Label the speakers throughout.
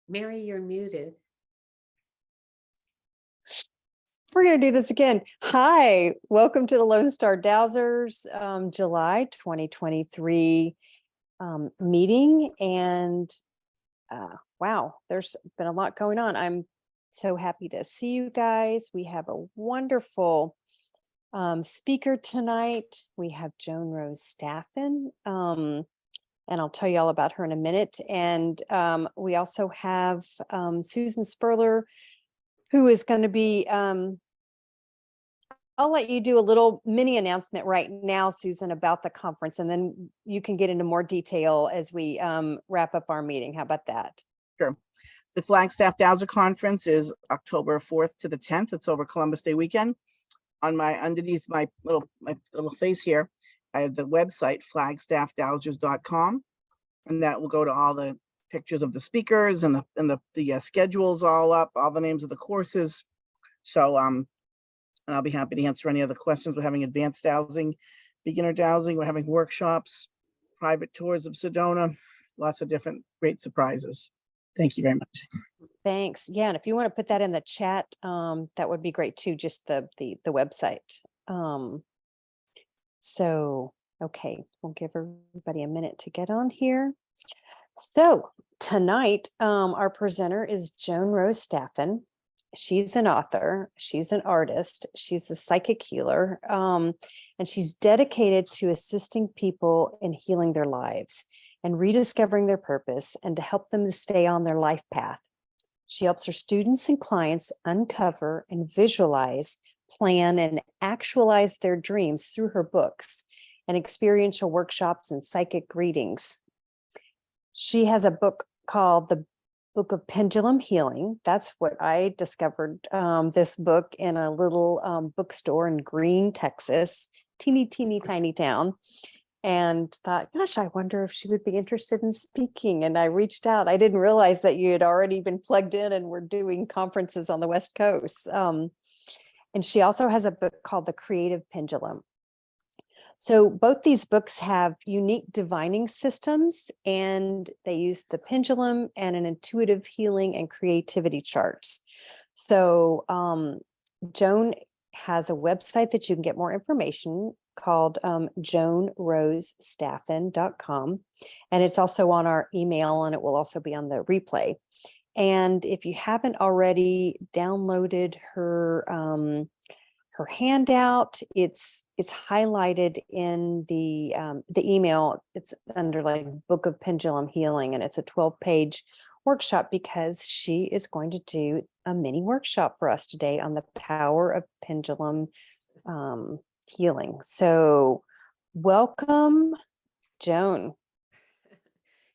Speaker 1: Mary, you're muted.
Speaker 2: We're going to do this again. Hi, welcome to the Lone Star Dowsers July 2023 meeting. And wow, there's been a lot going on. I'm so happy to see you guys. We have a wonderful speaker tonight. We have Joan Rose Staffen, and I'll tell you all about her in a minute. And we also have Susan Sperler, who is going to be, I'll let you do a little mini announcement right now, Susan, about the conference, and then you can get into more detail as we wrap up our meeting. How about that?
Speaker 3: Sure. The Flagstaff Dowser Conference is October 4th to the 10th. It's over Columbus Day weekend. Underneath my little face here, I have the website flagstaffdowsers.com, and that will go to all the pictures of the speakers and the schedules all up, all the names of the courses. So and I'll be happy to answer any other questions. We're having advanced dowsing, beginner dowsing. We're having workshops, private tours of Sedona, lots of different great surprises. Thank you very much.
Speaker 2: Thanks. Yeah, and if you want to put that in the chat, that would be great too. Just the website. So okay, we'll give everybody a minute to get on here. So tonight, our presenter is Joan Rose Staffen. She's an author, she's an artist, she's a psychic healer, and she's dedicated to assisting people in healing their lives and rediscovering their purpose and to help them to stay on their life path. She helps her students and clients uncover and visualize, plan, and actualize their dreams through her books and experiential workshops and psychic readings. She has a book called The Book of Pendulum Healing. That's what I discovered, this book in a little bookstore in Green, Texas, teeny tiny town, and thought, gosh, I wonder if she would be interested in speaking. And I reached out. I didn't realize that you had already been plugged in and were doing conferences on the West Coast. And she also has a book called The Creative Pendulum. So both these books have unique divining systems, and they use the pendulum and an intuitive healing and creativity charts. So Joan has a website that you can get more information called joanrosestaffen.com. And it's also on our email, and it will also be on the replay. And if you haven't already downloaded her handout, it's highlighted in the email. It's under like Book of Pendulum Healing, and it's a 12-page workshop because she is going to do a mini workshop for us today on the power of pendulum healing. So welcome, Joan.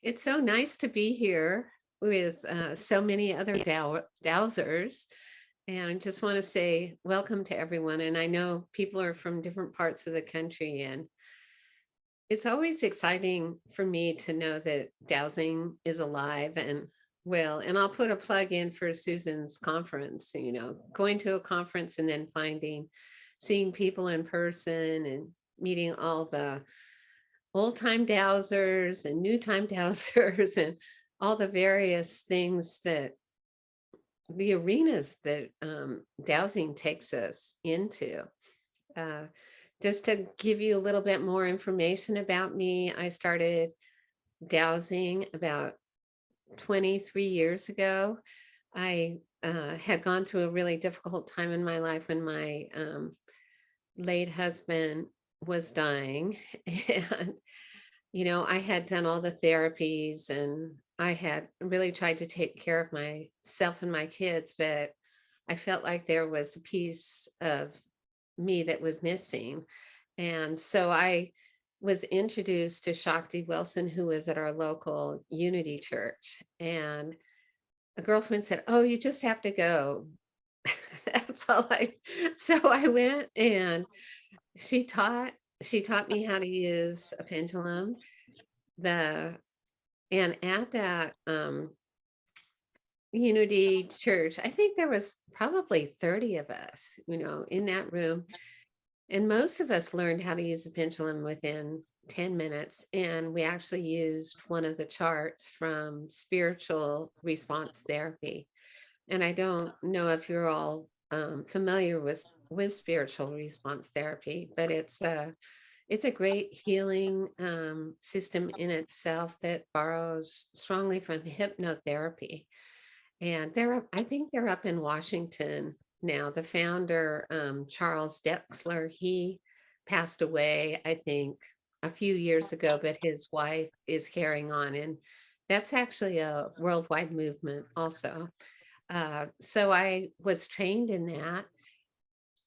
Speaker 1: It's so nice to be here with so many other dowsers. And I just want to say welcome to everyone. And I know people are from different parts of the country, and it's always exciting for me to know that dowsing is alive and well. And I'll put a plug in for Susan's conference, going to a conference and then seeing people in person and meeting all the old time dowsers and new time dowsers and all the various things that the arenas that dowsing takes us into. Just to give you a little bit more information about me, I started dowsing about 23 years ago. I had gone through a really difficult time in my life when my late husband was dying. And, I had done all the therapies, and I had really tried to take care of myself and my kids, but I felt like there was a piece of me that was missing. And so I was introduced to Shakti Wilson, who was at our local Unity Church. And a girlfriend said, "Oh, you just have to go." That's all so I went, and she taught me how to use a pendulum. And at that Unity Church, I think there was probably 30 of us, in that room. And most of us learned how to use a pendulum within 10 minutes. And we actually used one of the charts from spiritual response therapy. And I don't know if you're all familiar with spiritual response therapy, but it's a great healing system in itself that borrows strongly from hypnotherapy. And I think they're up in Washington now. The founder, Charles Dexler, he passed away, I think, a few years ago, but his wife is carrying on. And that's actually a worldwide movement also. So I was trained in that.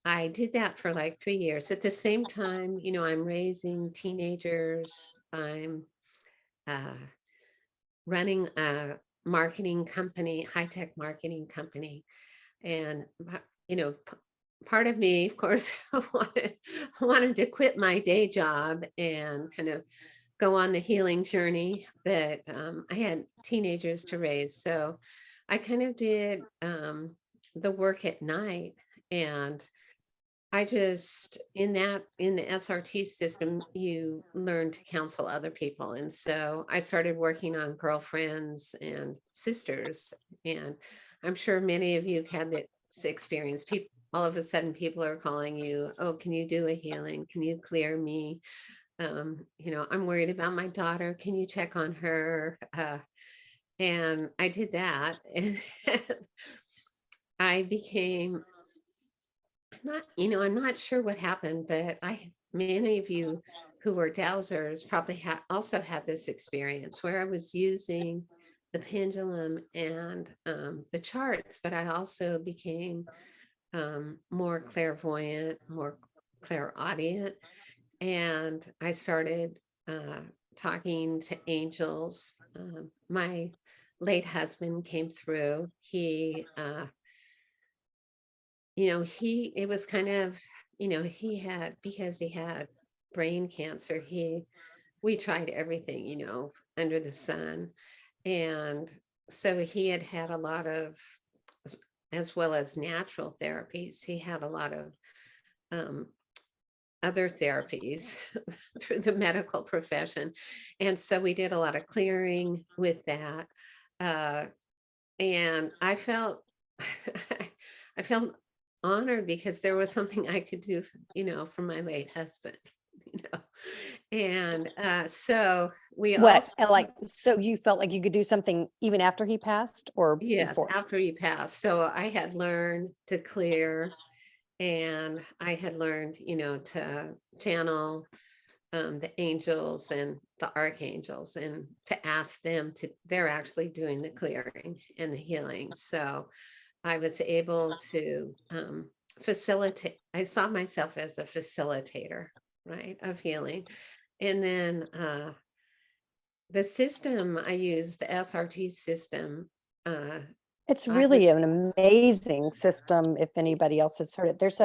Speaker 1: I did that for like 3 years. At the same time, I'm raising teenagers. I'm uh, running a marketing company, high-tech marketing company. And, part of me, of course, wanted to quit my day job and kind of go on the healing journey, but I had teenagers to raise. So I kind of did the work at night. And I just, in the SRT system, you learn to counsel other people. And so I started working on girlfriends and sisters. And I'm sure many of you have had this experience. People, all of a sudden, people are calling you, oh, can you do a healing? Can you clear me? I'm worried about my daughter. Can you check on her? And I did that. And I became I'm not sure what happened, but many of you who were dowsers probably also had this experience where I was using the pendulum and the charts, but I also became more clairvoyant, more clairaudient, and I started talking to angels. My late husband came through. It was kind of, because he had brain cancer, we tried everything, under the sun. And so he had had a lot of, as well as natural therapies, he had a lot of other therapies through the medical profession. And so we did a lot of clearing with that. And I felt, I felt honored because there was something I could do, for my late husband, and so we
Speaker 2: What,
Speaker 1: also,
Speaker 2: so you felt like you could do something even after he passed or
Speaker 1: yes,
Speaker 2: before?
Speaker 1: after he passed. So I had learned to clear, and I had learned, to channel the angels and the archangels and to ask them they're actually doing the clearing and the healing. So I was able to facilitate. I saw myself as a facilitator, right, of healing. And then the system I use, the SRT system.
Speaker 2: It's
Speaker 1: I
Speaker 2: really
Speaker 1: was,
Speaker 2: an amazing system. If anybody else has heard it, there's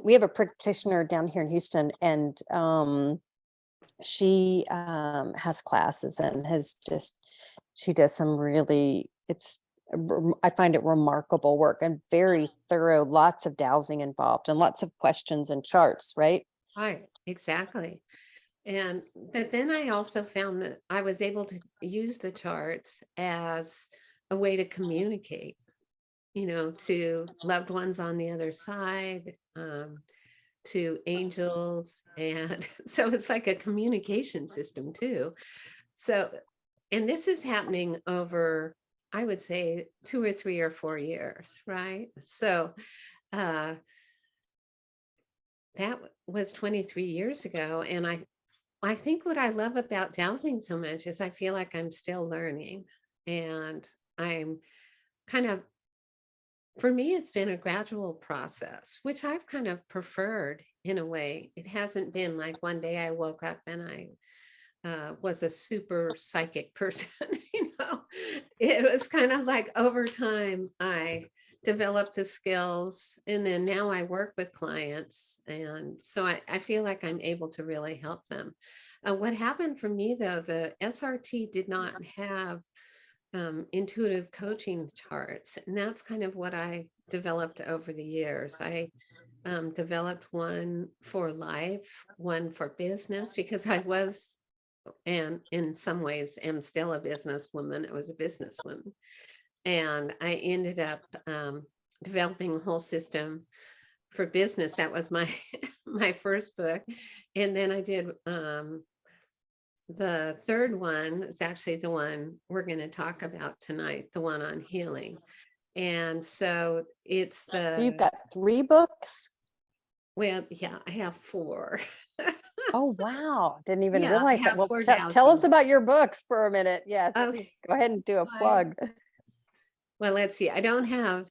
Speaker 2: we have a practitioner down here in Houston, and she has classes and she does some really, I find it remarkable work and very thorough, lots of dowsing involved and lots of questions and charts, right?
Speaker 1: right, exactly. But then I also found that I was able to use the charts as a way to communicate, to loved ones on the other side, to angels. And so it's like a communication system too. So, and this is happening over, I would say, 2 or 3 or 4 years, right? So uh, that was 23 years ago. And I think what I love about dowsing so much is I feel like I'm still learning, and I'm kind of, for me, it's been a gradual process, which I've kind of preferred in a way. It hasn't been like one day I woke up and I was a super psychic person. It was kind of like over time I developed the skills, and then now I work with clients. And so I feel like I'm able to really help them. What happened for me though, the SRT did not have intuitive coaching charts. And that's kind of what I developed over the years. I developed one for life, one for business, because I was, and in some ways am still a businesswoman. I was a businesswoman. And I ended up developing a whole system for business. That was my my first book. And then I did the third one is actually the one we're going to talk about tonight, the one on healing. And so it's
Speaker 2: So you've
Speaker 1: the,
Speaker 2: got 3 books?
Speaker 1: well, yeah, I have 4.
Speaker 2: Oh, wow. Didn't even
Speaker 1: Yeah, I
Speaker 2: realize that.
Speaker 1: have
Speaker 2: Well,
Speaker 1: 4
Speaker 2: tell us
Speaker 1: dowsing.
Speaker 2: about your books for a minute. Yeah,
Speaker 1: Okay.
Speaker 2: go ahead and do a plug.
Speaker 1: Well, let's see. I don't have,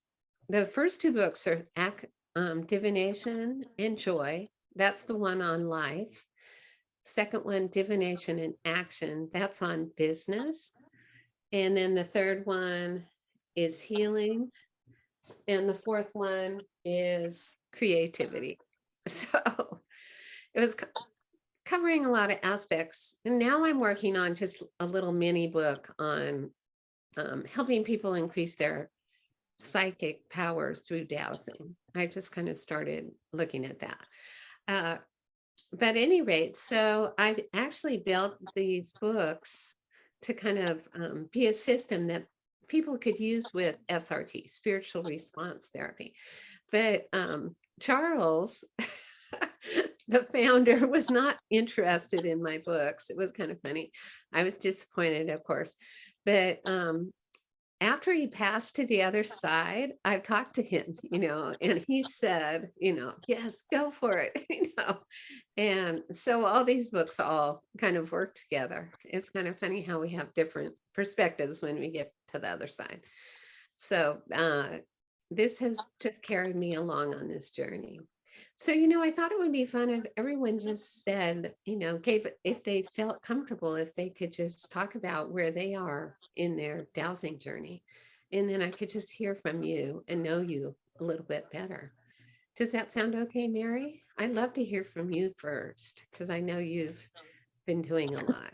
Speaker 1: the first 2 books are Divination and Joy. That's the one on life. Second one, Divination and Action. That's on business. And then the third one is Healing. And the fourth one is Creativity. So it was covering a lot of aspects. And now I'm working on just a little mini book on helping people increase their psychic powers through dowsing. I just kind of started looking at that. But at any rate, so I've actually built these books to kind of be a system that people could use with SRT, spiritual response therapy. But Charles, the founder, was not interested in my books. It was kind of funny. I was disappointed, of course. But after he passed to the other side, I've talked to him, and he said, yes, go for it, And so all these books all kind of work together. It's kind of funny how we have different perspectives when we get to the other side. So this has just carried me along on this journey. So, I thought it would be fun if everyone just said, if they felt comfortable, if they could just talk about where they are in their dowsing journey. And then I could just hear from you and know you a little bit better. Does that sound okay, Mary? I'd love to hear from you first, because I know you've been doing a lot.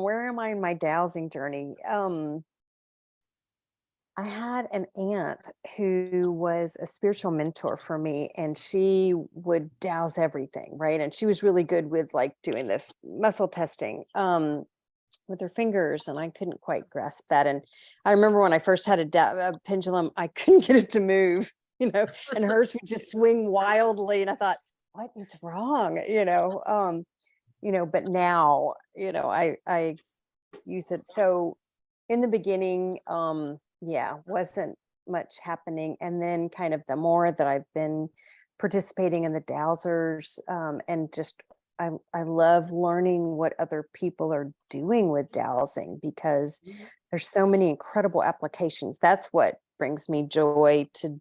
Speaker 2: Where am I in my dowsing journey? I had an aunt who was a spiritual mentor for me, and she would douse everything, right? And she was really good with like doing the muscle testing with her fingers, and I couldn't quite grasp that. And I remember when I first had a pendulum, I couldn't get it to move, and hers would just swing wildly, and I thought, what is wrong, but now, I use it. So in the beginning, wasn't much happening. And then kind of the more that I've been participating in the Dowsers, and just I love learning what other people are doing with dowsing, because there's so many incredible applications. That's what brings me joy to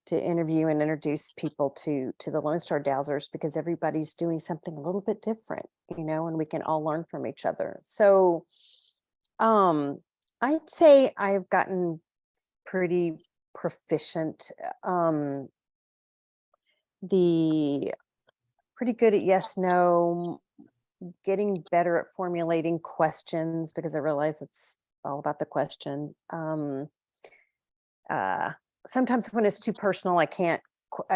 Speaker 2: interview and introduce people to the Lone Star Dowsers, because everybody's doing something a little bit different, and we can all learn from each other. So I'd say I've gotten pretty proficient, pretty good at yes, no, getting better at formulating questions, because I realize it's all about the question. Sometimes when it's too personal, I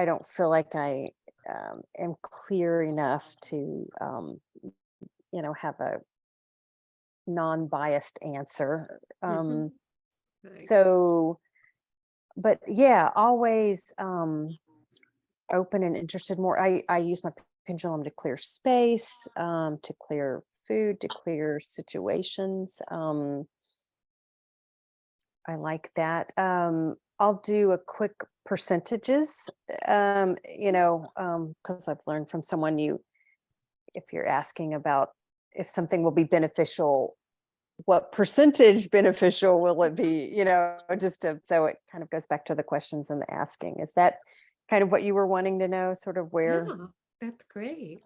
Speaker 2: don't feel like I am clear enough to, have a non-biased answer.
Speaker 1: Right.
Speaker 2: So, but yeah, always open and interested more. I use my pendulum to clear space, to clear food, to clear situations. I like that. I'll do a quick percentages, because I've learned from someone, if you're asking about if something will be beneficial, what percentage beneficial will it be, so it kind of goes back to the questions and the asking. Is that kind of what you were wanting to know, sort of where?
Speaker 1: Yeah, that's great.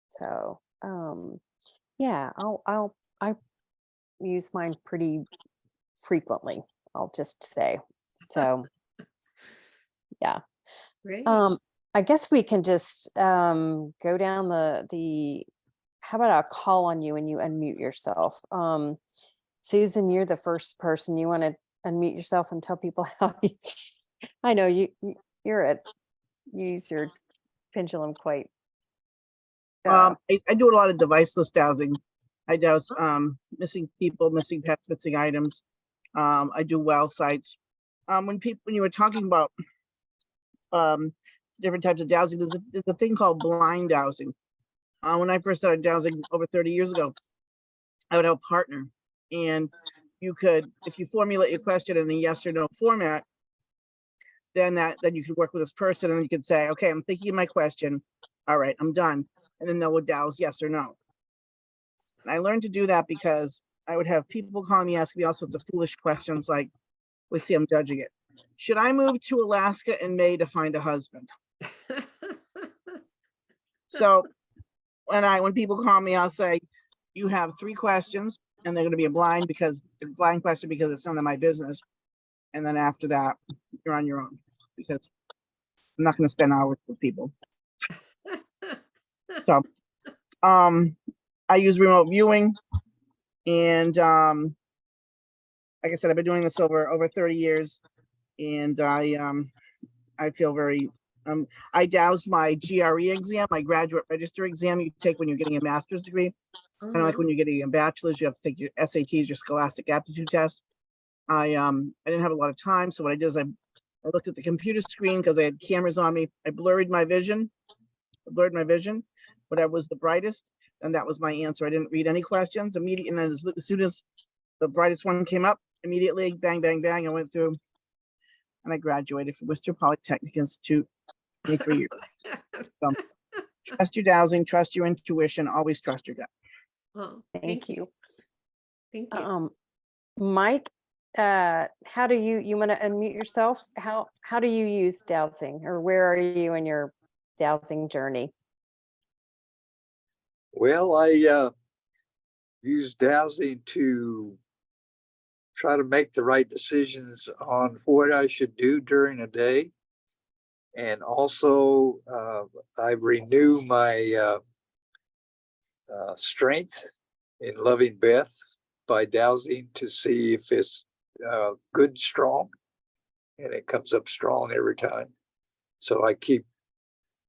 Speaker 2: So, I use mine pretty frequently, I'll just say. So, yeah.
Speaker 1: Great.
Speaker 2: I guess we can just go down the how about I'll call on you and you unmute yourself. Susan, you're the first person. You want to unmute yourself and tell people how I know you're you use your pendulum quite.
Speaker 3: I do a lot of deviceless dowsing. I douse missing people, missing pets, missing items. I do well sites. When you were talking about different types of dowsing, there's a thing called blind dowsing. When I first started dowsing over 30 years ago, I would have a partner, and you could, if you formulate your question in a yes or no format, then you could work with this person, and you could say, okay, I'm thinking of my question. All right, I'm done. And then they would douse yes or no. And I learned to do that because I would have people calling me, asking me all sorts of foolish questions like, we see I'm judging it. Should I move to Alaska in May to find a husband? So when people call me, I'll say, you have 3 questions, and they're going to be a blind question because it's none of my business. And then after that, you're on your own, because I'm not going to spend hours with people. So, I use remote viewing, and like I said, I've been doing this over 30 years, and I feel very. I doused my GRE exam, my graduate register exam you take when you're getting a master's degree. Kind of like when you're getting a bachelor's, you have to take your SATs, your Scholastic Aptitude Test. I didn't have a lot of time, so what I did is I looked at the computer screen because I had cameras on me. I blurred my vision, whatever was the brightest, and that was my answer. I didn't read any questions immediately, and then as soon as the brightest one came up, immediately, bang, bang, bang, I went through, and I graduated from Worcester Polytechnic Institute, 23 years. So, trust your dowsing, trust your intuition, always trust your gut.
Speaker 1: Oh,
Speaker 2: Thank you.
Speaker 1: Thank you.
Speaker 2: Mike, how do you want to unmute yourself? How do you use dowsing, or where are you in your dowsing journey?
Speaker 4: Well, I use dowsing to try to make the right decisions on what I should do during a day. And also, I renew my strength in loving Beth by dowsing to see if it's good, strong, and it comes up strong every time. So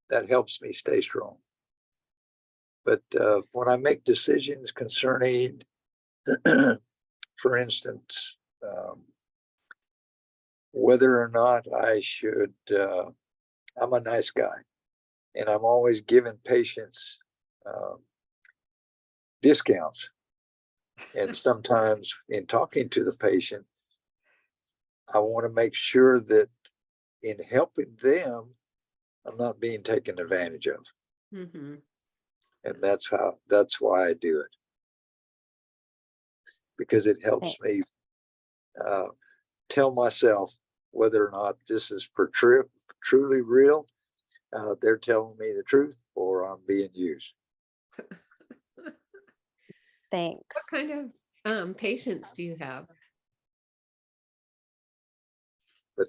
Speaker 4: that helps me stay strong. But when I make decisions concerning, for instance, whether or not I should, I'm a nice guy, and I'm always giving patients discounts. And sometimes in talking to the patient, I want to make sure that in helping them, I'm not being taken advantage of.
Speaker 1: Mm-hmm.
Speaker 4: And that's why I do it. Because it helps me tell myself whether or not this is for truly real, they're telling me the truth, or I'm being used.
Speaker 2: Thanks.
Speaker 1: What kind of patients do you have?
Speaker 4: But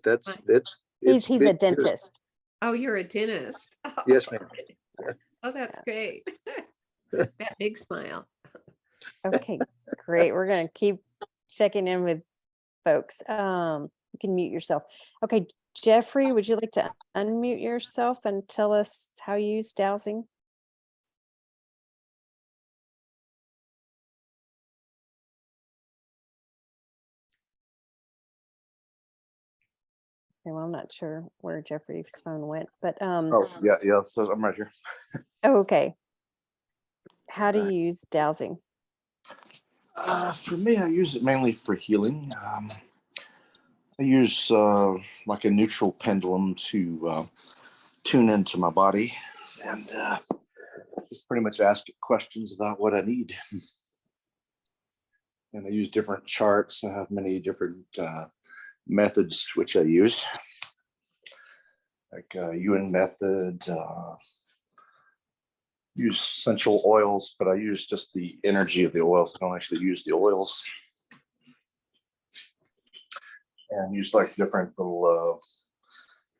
Speaker 2: He's a dentist.
Speaker 1: Oh, you're a dentist. Oh.
Speaker 4: Yes, ma'am.
Speaker 1: Oh, that's great. That big smile.
Speaker 2: Okay, great. We're going to keep checking in with folks. You can mute yourself. Okay, Jeffrey, would you like to unmute yourself and tell us how you use dowsing? Okay, well, I'm not sure where Jeffrey's phone went, but
Speaker 5: Oh, yeah. So I'm right here.
Speaker 2: okay. How do you use dowsing?
Speaker 5: For me, I use it mainly for healing. I use like a neutral pendulum to tune into my body and pretty much ask it questions about what I need. And I use different charts. I have many different methods which I use, like Ewan method. Use essential oils, but I use just the energy of the oils. I don't actually use the oils. And use like different little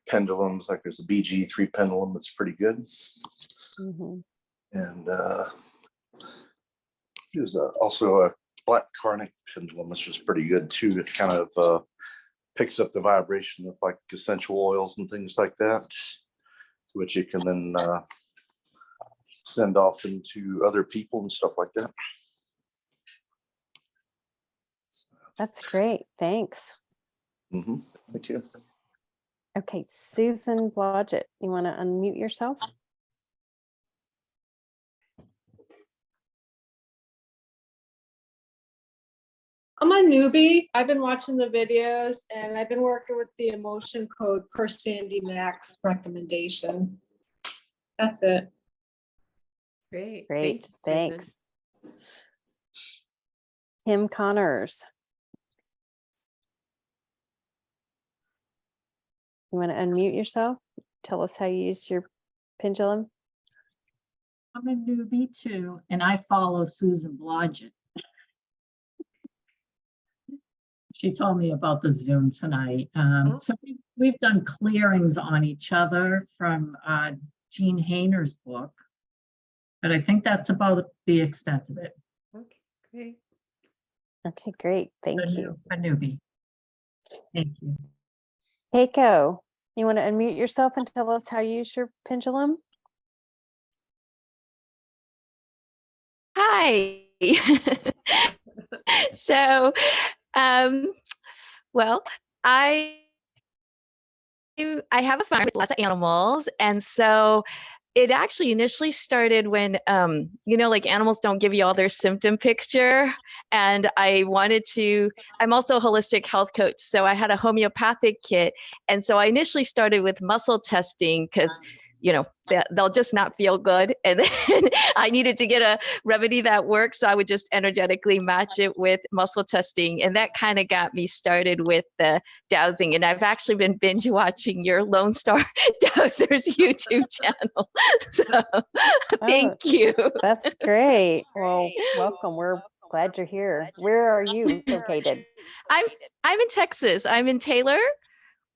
Speaker 5: pendulums. Like there's a BG3 pendulum that's pretty good.
Speaker 2: Mm-hmm.
Speaker 5: And there's also a black carnic pendulum, which is pretty good too. It kind of picks up the vibration of like essential oils and things like that, which you can then send off into other people and stuff like that.
Speaker 2: That's great. Thanks.
Speaker 5: Thank you.
Speaker 2: Okay, Susan Blodgett, you want to unmute yourself?
Speaker 6: I'm a newbie. I've been watching the videos and I've been working with the emotion code per Sandy Mack's recommendation. That's it.
Speaker 1: Great.
Speaker 2: Great,
Speaker 1: Susan.
Speaker 2: thanks. Kim Connors. You want to unmute yourself? Tell us how you use your pendulum.
Speaker 7: I'm a newbie too, and I follow Susan Blodgett. She told me about the Zoom tonight. So we've done clearings on each other from Jean Hayner's book, but I think that's about the extent of it.
Speaker 1: Okay, great.
Speaker 2: Okay, great. Thank you.
Speaker 7: A newbie. Thank you.
Speaker 2: Keiko, you want to unmute yourself and tell us how you use your pendulum?
Speaker 8: Hi. So, well, I have a farm with lots of animals, and so it actually initially started when like animals don't give you all their symptom picture, and I'm also a holistic health coach, so I had a homeopathic kit, and so I initially started with muscle testing because they'll just not feel good, and then I needed to get a remedy that works, so I would just energetically match it with muscle testing, and that kind of got me started with the dowsing. And I've actually been binge watching your Lone Star Dowsers YouTube channel, so thank you.
Speaker 2: That's great. Well, welcome. We're glad you're here. Where are you located?
Speaker 8: I'm in Texas. I'm in Taylor.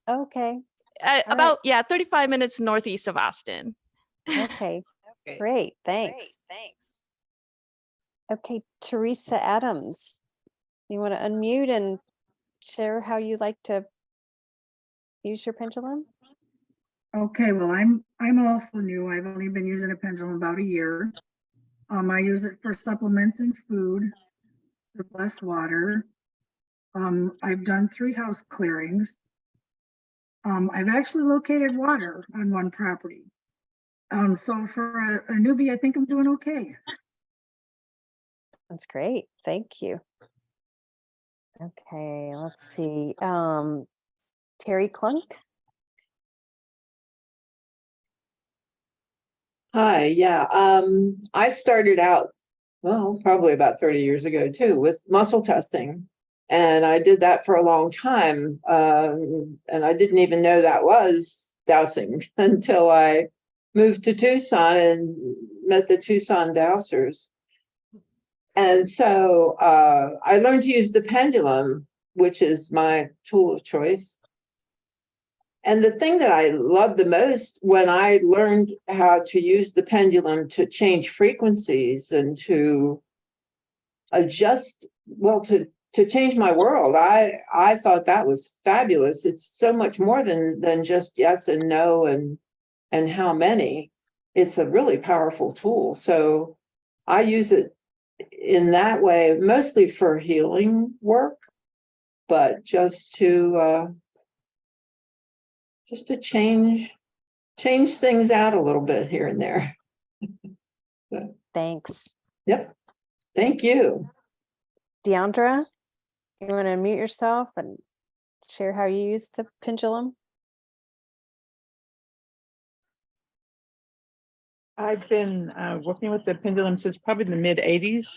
Speaker 2: Okay.
Speaker 8: About 35 minutes northeast of Austin.
Speaker 2: Okay. Great. Thanks. Okay, Teresa Adams, you want to unmute and share how you like to use your pendulum?
Speaker 9: Okay, well, I'm also new. I've only been using a pendulum about a year. I use it for supplements and food, to bless water. I've done 3 house clearings. I've actually located water on one property. So for a newbie, I think I'm doing okay.
Speaker 2: That's great. Thank you. Okay, let's see. Terry Clunk.
Speaker 10: Hi, yeah. I started out, well, probably about 30 years ago too, with muscle testing. And I did that for a long time. And I didn't even know that was dowsing until I moved to Tucson and met the Tucson Dowsers. And so I learned to use the pendulum, which is my tool of choice. And the thing that I loved the most when I learned how to use the pendulum to change frequencies and to adjust, well, to change my world, I thought that was fabulous. It's so much more than just yes and no and how many. It's a really powerful tool. So I use it in that way, mostly for healing work, but just to change things out a little bit here and there. So,
Speaker 2: Thanks.
Speaker 10: yep. Thank you.
Speaker 2: Deandra, you want to unmute yourself and share how you use the pendulum?
Speaker 11: I've been working with the pendulum since probably the mid 80s,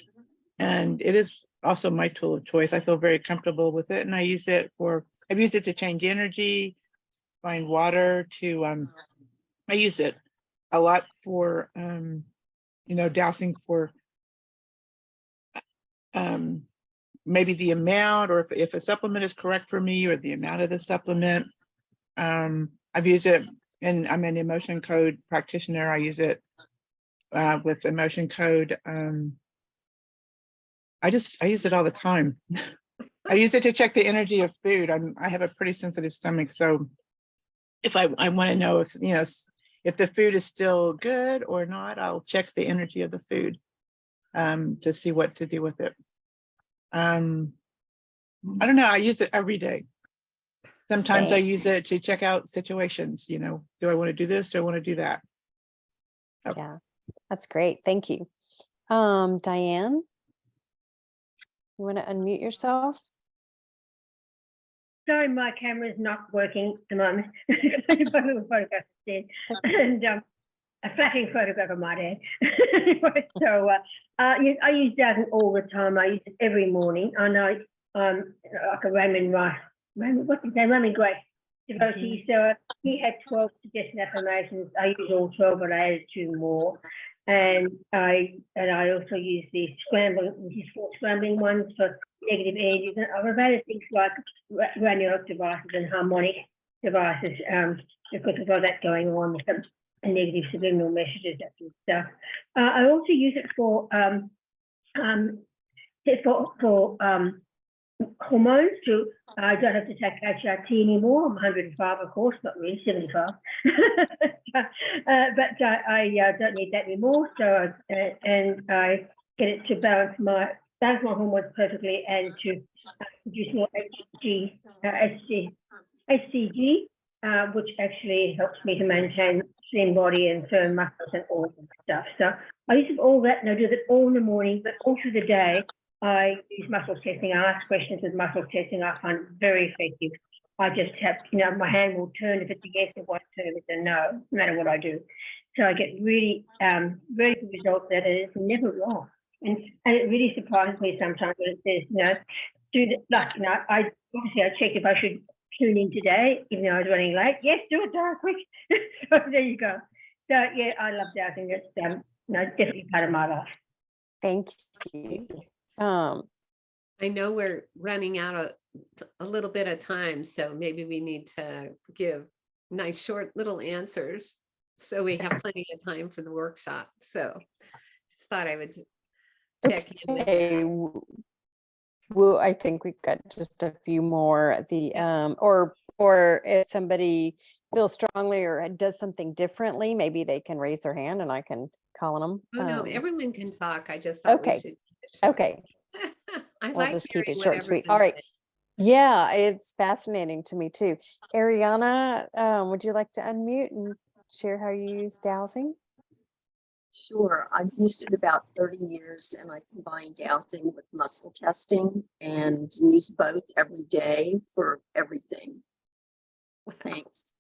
Speaker 11: and it is also my tool of choice. I feel very comfortable with it, and I've used it to change energy, find water, I use it a lot for, dowsing for maybe the amount, or if a supplement is correct for me, or the amount of the supplement. I've used it, and I'm an emotion code practitioner. I use it with emotion code. I use it all the time. I use it to check the energy of food. I have a pretty sensitive stomach, so if I want to know if, you know, if the food is still good or not, I'll check the energy of the food to see what to do with it. I don't know. I use it every day. Sometimes I use it to check out situations, you know, do I want to do this? Do I want to do that? Oh.
Speaker 2: Yeah, that's great. Thank you. Diane, you want to unmute yourself?
Speaker 12: Sorry, my camera's not working at the moment. Photograph instead. And a flashing photograph of my dad. Anyway, so yes, I use dowsing all the time. I use it every morning. I know like a Raymond Grace devotee. So he had 12 suggested affirmations. I use all 12, but I added 2 more. And I also use these these 4 scrambling ones for negative energies. And I've added things like granulate devices and harmonic devices because of all that going on with them and negative subliminal messages, that sort of stuff. I also use it for hormones too. I don't have to take HRT anymore. I'm 105, of course, not really 75. But I don't need that anymore. So and I get it to balance my hormones perfectly and to produce more HCG, which actually helps me to maintain slim body and firm muscles and all that stuff. So I use all that, and I do that all in the morning, but all through the day. I use muscle testing. I ask questions with muscle testing. I find it very effective. I just have, you know, my hand will turn if it's a yes, it won't turn if it's a no, no matter what I do. So I get really very good results that it is never wrong. And it really surprises me sometimes when it says, you know, do the, like, you know, I check if I should tune in today, even though I was running late. Yes, do it, Dara, quick. So there you go. So yeah, I love dowsing. It's you know, definitely part of my life.
Speaker 2: Thank you.
Speaker 1: I know we're running out a little bit of time, so maybe we need to give nice short little answers so we have plenty of time for the workshop. So just thought I would check in with that.
Speaker 2: Well, I think we've got just a few more. Or if somebody feels strongly or does something differently, maybe they can raise their hand and I can call on them.
Speaker 1: Oh no, everyone can talk. I just thought we should keep it short.
Speaker 2: Okay.
Speaker 1: I
Speaker 2: We'll
Speaker 1: like
Speaker 2: just keep it
Speaker 1: hearing
Speaker 2: short and
Speaker 1: what
Speaker 2: sweet.
Speaker 1: everyone
Speaker 2: All right.
Speaker 1: says.
Speaker 2: Yeah, it's fascinating to me too. Ariana, would you like to unmute and share how you use dowsing?
Speaker 13: Sure. I've used it about 30 years and I combine dowsing with muscle testing and use both every day for everything.
Speaker 1: Wow.
Speaker 13: Thanks.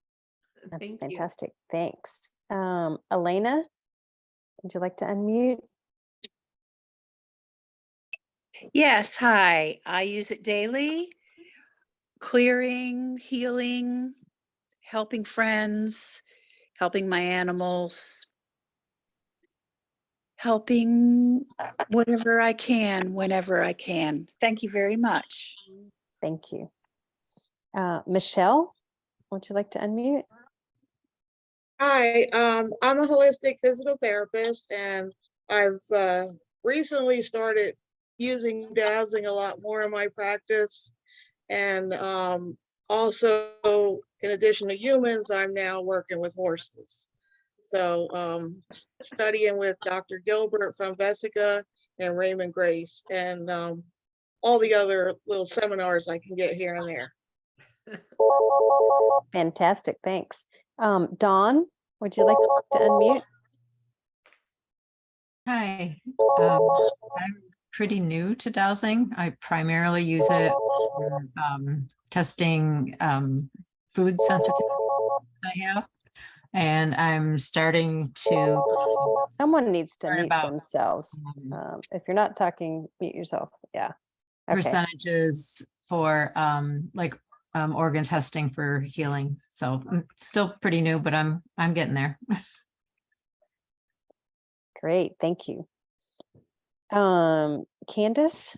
Speaker 2: That's
Speaker 1: Thank you.
Speaker 2: fantastic. Thanks. Elena, would you like to unmute?
Speaker 14: Yes, hi. I use it daily, clearing, healing, helping friends, helping my animals, helping whatever I can, whenever I can. Thank you very much.
Speaker 2: Thank you. Michelle, would you like to unmute?
Speaker 15: Hi, I'm a holistic physical therapist, and I've recently started using dowsing a lot more in my practice. And also, in addition to humans, I'm now working with horses. So studying with Dr. Gilbert from Vesica and Raymond Grace, and all the other little seminars I can get here and there.
Speaker 2: Fantastic. Thanks. Dawn, would you like to unmute?
Speaker 16: Hi, I'm pretty new to dowsing. I primarily use it for testing food sensitivity I have. And I'm starting to.
Speaker 2: Someone needs to mute themselves. If you're not talking, mute yourself. Yeah. Okay.
Speaker 16: Percentages for organ testing for healing. So I'm still pretty new, but I'm getting there.
Speaker 2: Great, thank you. Candace?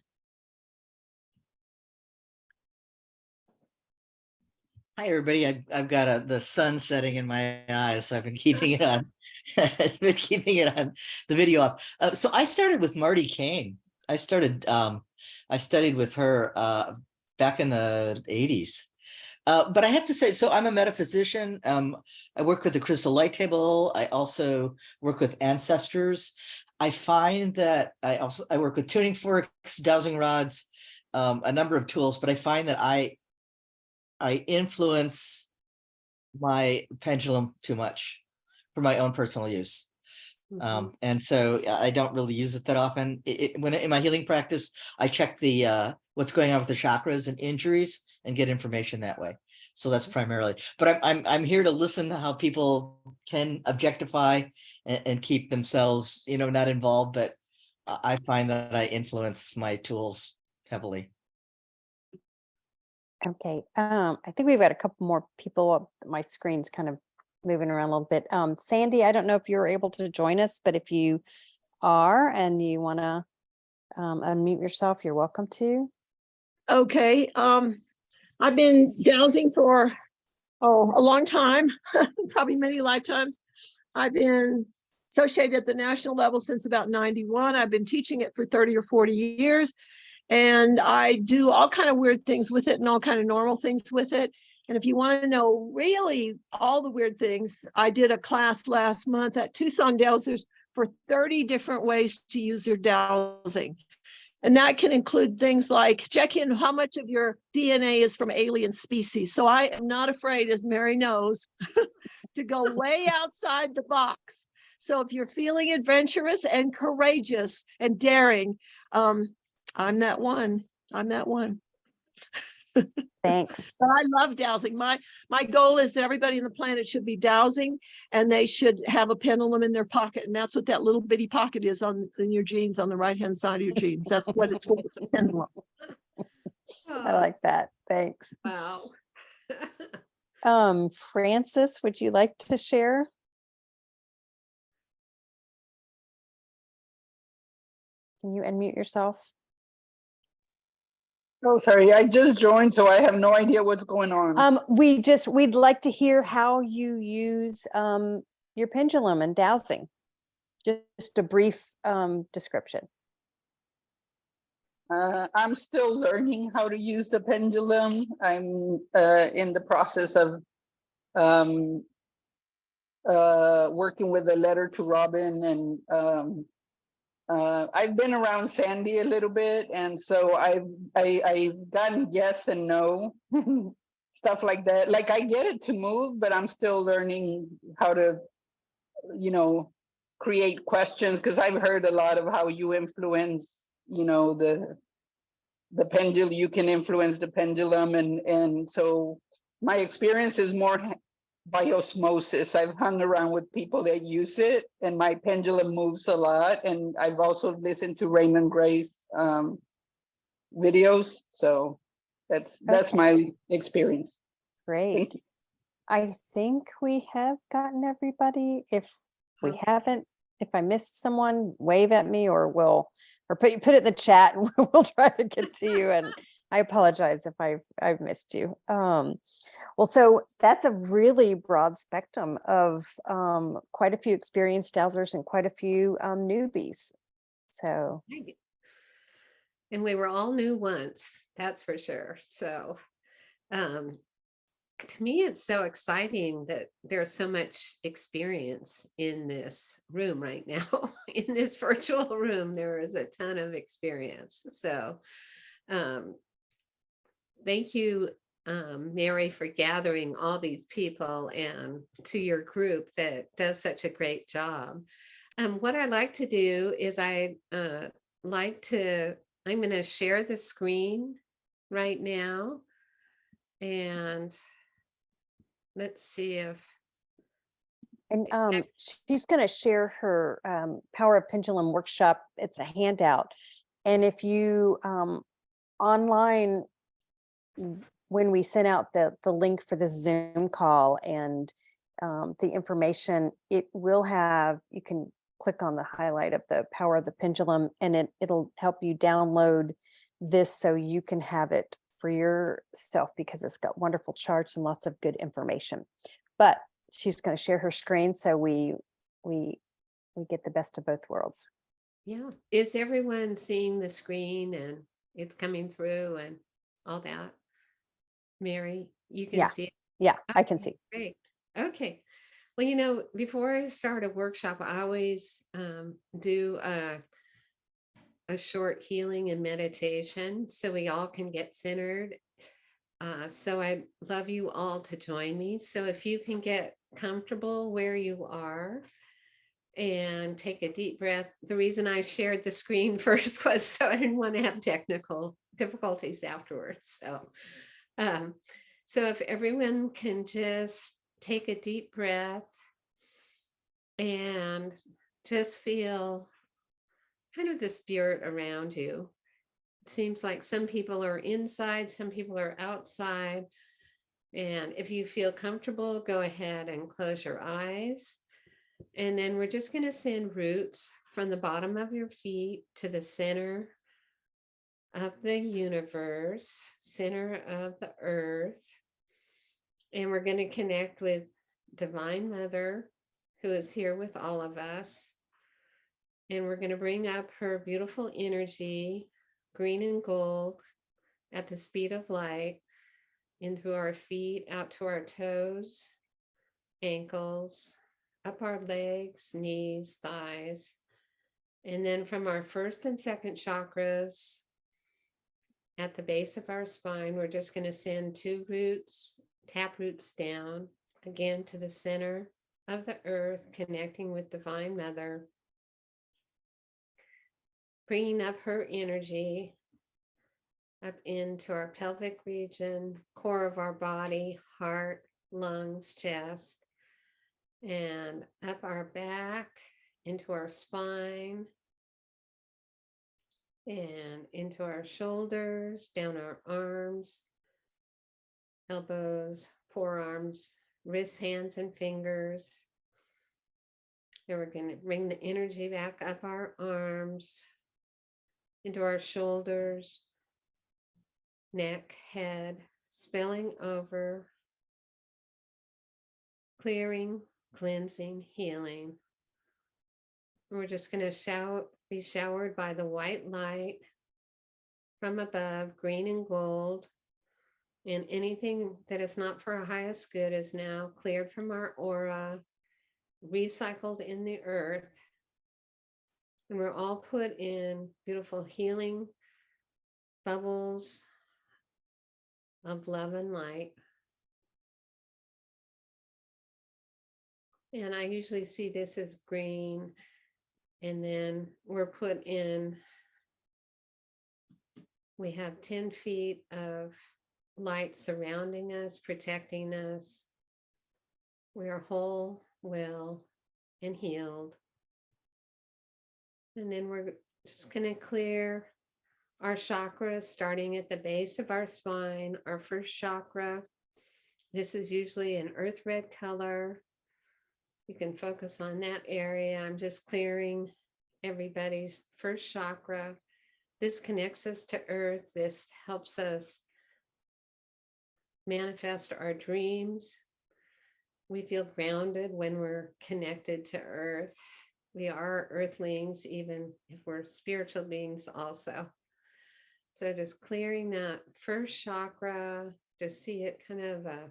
Speaker 17: Hi, everybody. I've got the sun setting in my eyes, so I've been keeping it on. I've been keeping it on the video off. So I started with Marty Kane. I studied with her back in the 80s. But I have to say, so I'm a metaphysician. I work with the crystal light table. I also work with ancestors. I find that I work with tuning forks, dowsing rods, a number of tools, but I find that I influence my pendulum too much for my own personal use. And so I don't really use it that often. When in my healing practice, I check the what's going on with the chakras and injuries and get information that way. So that's primarily. But I'm here to listen to how people can objectify and keep themselves, not involved. But I find that I influence my tools heavily.
Speaker 2: Okay. I think we've got a couple more people up. My screen's kind of moving around a little bit. Sandy, I don't know if you're able to join us, but if you are and you want to unmute yourself, you're welcome to.
Speaker 18: Okay. I've been dowsing for a long time, probably many lifetimes. I've been associated at the national level since about 91. I've been teaching it for 30 or 40 years. And I do all kind of weird things with it and all kind of normal things with it. And if you want to know really all the weird things, I did a class last month at Tucson Dowsers for 30 different ways to use your dowsing. And that can include things like checking how much of your DNA is from alien species. So I am not afraid, as Mary knows, to go way outside the box. So if you're feeling adventurous and courageous and daring, I'm that one. I'm that one.
Speaker 2: Thanks.
Speaker 18: But I love dowsing. My goal is that everybody on the planet should be dowsing, and they should have a pendulum in their pocket. And that's what that little bitty pocket is in your jeans, on the right-hand side of your jeans. That's what it's for, it's a pendulum.
Speaker 2: I like that. Thanks.
Speaker 1: Wow.
Speaker 2: Francis, would you like to share? Can you unmute yourself?
Speaker 19: Oh, sorry, I just joined, so I have no idea what's going on.
Speaker 2: We'd like to hear how you use your pendulum and dowsing. Just a brief description.
Speaker 19: I'm still learning how to use the pendulum. I'm in the process of working with a letter to Robin, and I've been around Sandy a little bit, and so I've gotten yes and no, stuff like that. Like I get it to move, but I'm still learning how to, create questions, because I've heard a lot of how you influence, the pendulum. You can influence the pendulum, and so my experience is more by osmosis. I've hung around with people that use it, and my pendulum moves a lot. And I've also listened to Raymond Grace videos. So that's my experience.
Speaker 2: Great. I think we have gotten everybody. If we haven't, if I missed someone, wave at me, or put it in the chat, and we'll try to get to you. And I apologize if I've missed you. Well, so that's a really broad spectrum of quite a few experienced dowsers and quite a few newbies. So,
Speaker 1: and we were all new once, that's for sure. So to me, it's so exciting that there's so much experience in this room right now. In this virtual room, there is a ton of experience. So thank you, Mary, for gathering all these people, and to your group that does such a great job. What I like to do is I'm going to share the screen right now, and let's see if.
Speaker 2: And she's going to share her Power of Pendulum workshop. It's a handout. And if you online, when we sent out the link for the Zoom call and the information, it will have, you can click on the highlight of the Power of the Pendulum, and it'll help you download this so you can have it for yourself, because it's got wonderful charts and lots of good information. But she's going to share her screen so we get the best of both worlds.
Speaker 1: Yeah. Is everyone seeing the screen and it's coming through? And all that. Mary, you can
Speaker 2: Yeah.
Speaker 1: see it.
Speaker 2: Yeah, I can
Speaker 1: Okay,
Speaker 2: see.
Speaker 1: great. Okay. Well, you know, before I start a workshop, I always do a short healing and meditation so we all can get centered. So I'd love you all to join me. So if you can get comfortable where you are and take a deep breath. The reason I shared the screen first was so I didn't want to have technical difficulties afterwards. So if everyone can just take a deep breath and just feel kind of the spirit around you. It seems like some people are inside, some people are outside. And if you feel comfortable, go ahead and close your eyes. And then we're just going to send roots from the bottom of your feet to the center of the universe, center of the earth. And we're going to connect with Divine Mother, who is here with all of us. And we're going to bring up her beautiful energy, green and gold, at the speed of light, in through our feet, out to our toes, ankles, up our legs, knees, thighs. And then from our first and second chakras, at the base of our spine, we're just going to send 2 roots, tap roots down, again to the center of the earth, connecting with Divine Mother, bringing up her energy up into our pelvic region, core of our body, heart, lungs, chest, and up our back, into our spine, and into our shoulders, down our arms, elbows, forearms, wrists, hands, and fingers. Then we're going to bring the energy back up our arms, into our shoulders, neck, head, spilling over, clearing, cleansing, healing. And we're just going to be showered by the white light from above, green and gold. And anything that is not for our highest good is now cleared from our aura, recycled in the earth. And we're all put in beautiful healing bubbles of love and light. And I usually see this as green. And then we're put in, we have 10 feet of light surrounding us, protecting us. We are whole, well, and healed. And then we're just going to clear our chakras, starting at the base of our spine, our first chakra. This is usually an earth red color. You can focus on that area. I'm just clearing everybody's first chakra. This connects us to earth. This helps us manifest our dreams. We feel grounded when we're connected to earth. We are earthlings, even if we're spiritual beings also. So just clearing that first chakra, just see it kind of a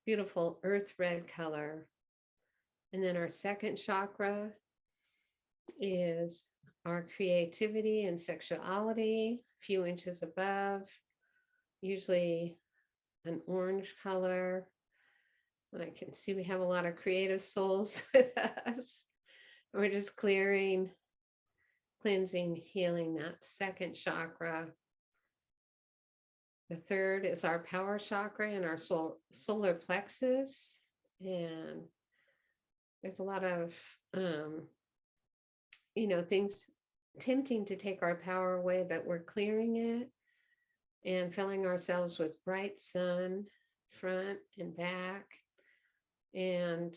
Speaker 1: beautiful earth red color. And then our second chakra is our creativity and sexuality, a few inches above, usually an orange color. And I can see we have a lot of creative souls with us. We're just clearing, cleansing, healing that second chakra. The third is our power chakra and our solar plexus. And there's a lot of, things tempting to take our power away, but we're clearing it and filling ourselves with bright sun, front and back. And,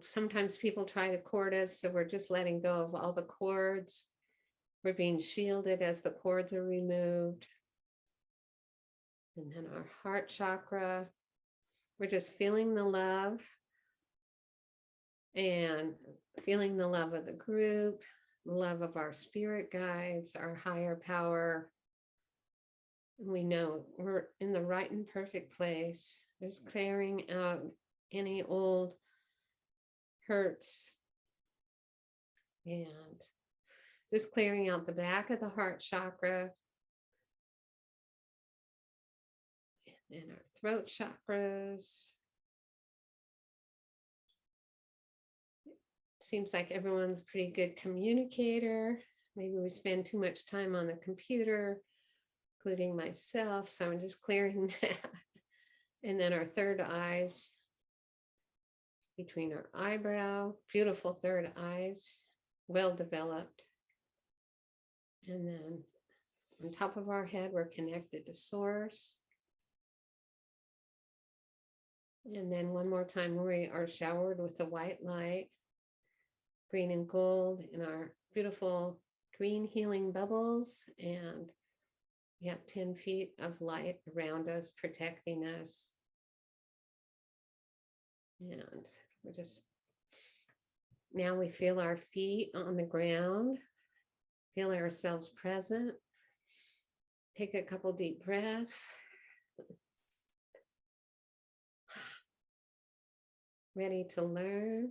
Speaker 1: sometimes people try to cord us, so we're just letting go of all the cords. We're being shielded as the cords are removed. And then our heart chakra, we're just feeling the love and feeling the love of the group, love of our spirit guides, our higher power, And we know we're in the right and perfect place. Just clearing out any old hurts and just clearing out the back of the heart chakra and our throat chakras. Seems like everyone's a pretty good communicator. Maybe we spend too much time on the computer, including myself. So I'm just clearing that. And then our third eyes, between our eyebrow, beautiful third eyes, well developed. And then on top of our head, we're connected to source. And then one more time, we are showered with the white light, green and gold, in our beautiful green healing bubbles. And we have 10 feet of light around us, protecting us. And we're just, now we feel our feet on the ground, feel ourselves present. Take a couple deep breaths. Ready to learn.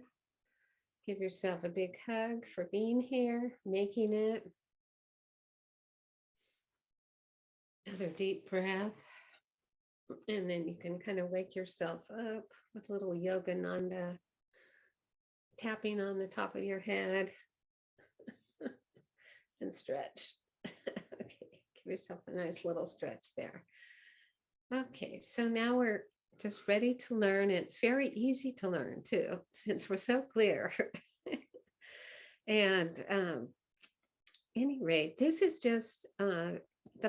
Speaker 1: Give yourself a big hug for being here, making it. Another deep breath. And then you can kind of wake yourself up with a little Yogananda, tapping on the top of your head and stretch. Okay, give yourself a nice little stretch there. Okay, so now we're just ready to learn. It's very easy to learn too, since we're so clear. And any rate, this is just the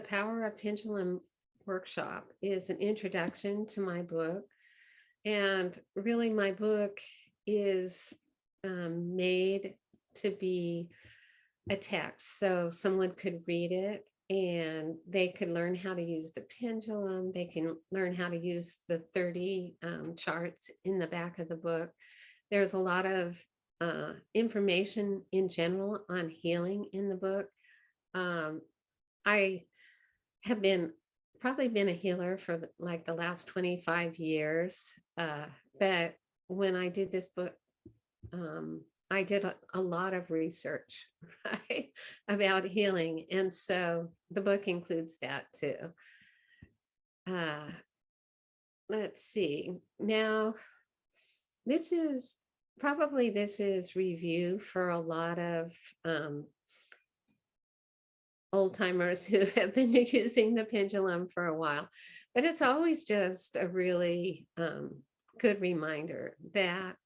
Speaker 1: Power of Pendulum workshop is an introduction to my book. And really my book is made to be a text. So someone could read it and they could learn how to use the pendulum. They can learn how to use the 30 charts in the back of the book. There's a lot of information in general on healing in the book. I have probably been a healer for like the last 25 years. But when I did this book, I did a lot of research, right, about healing. And so the book includes that too. Let's see. Now, this is review for a lot of old timers who have been using the pendulum for a while, but it's always just a really good reminder that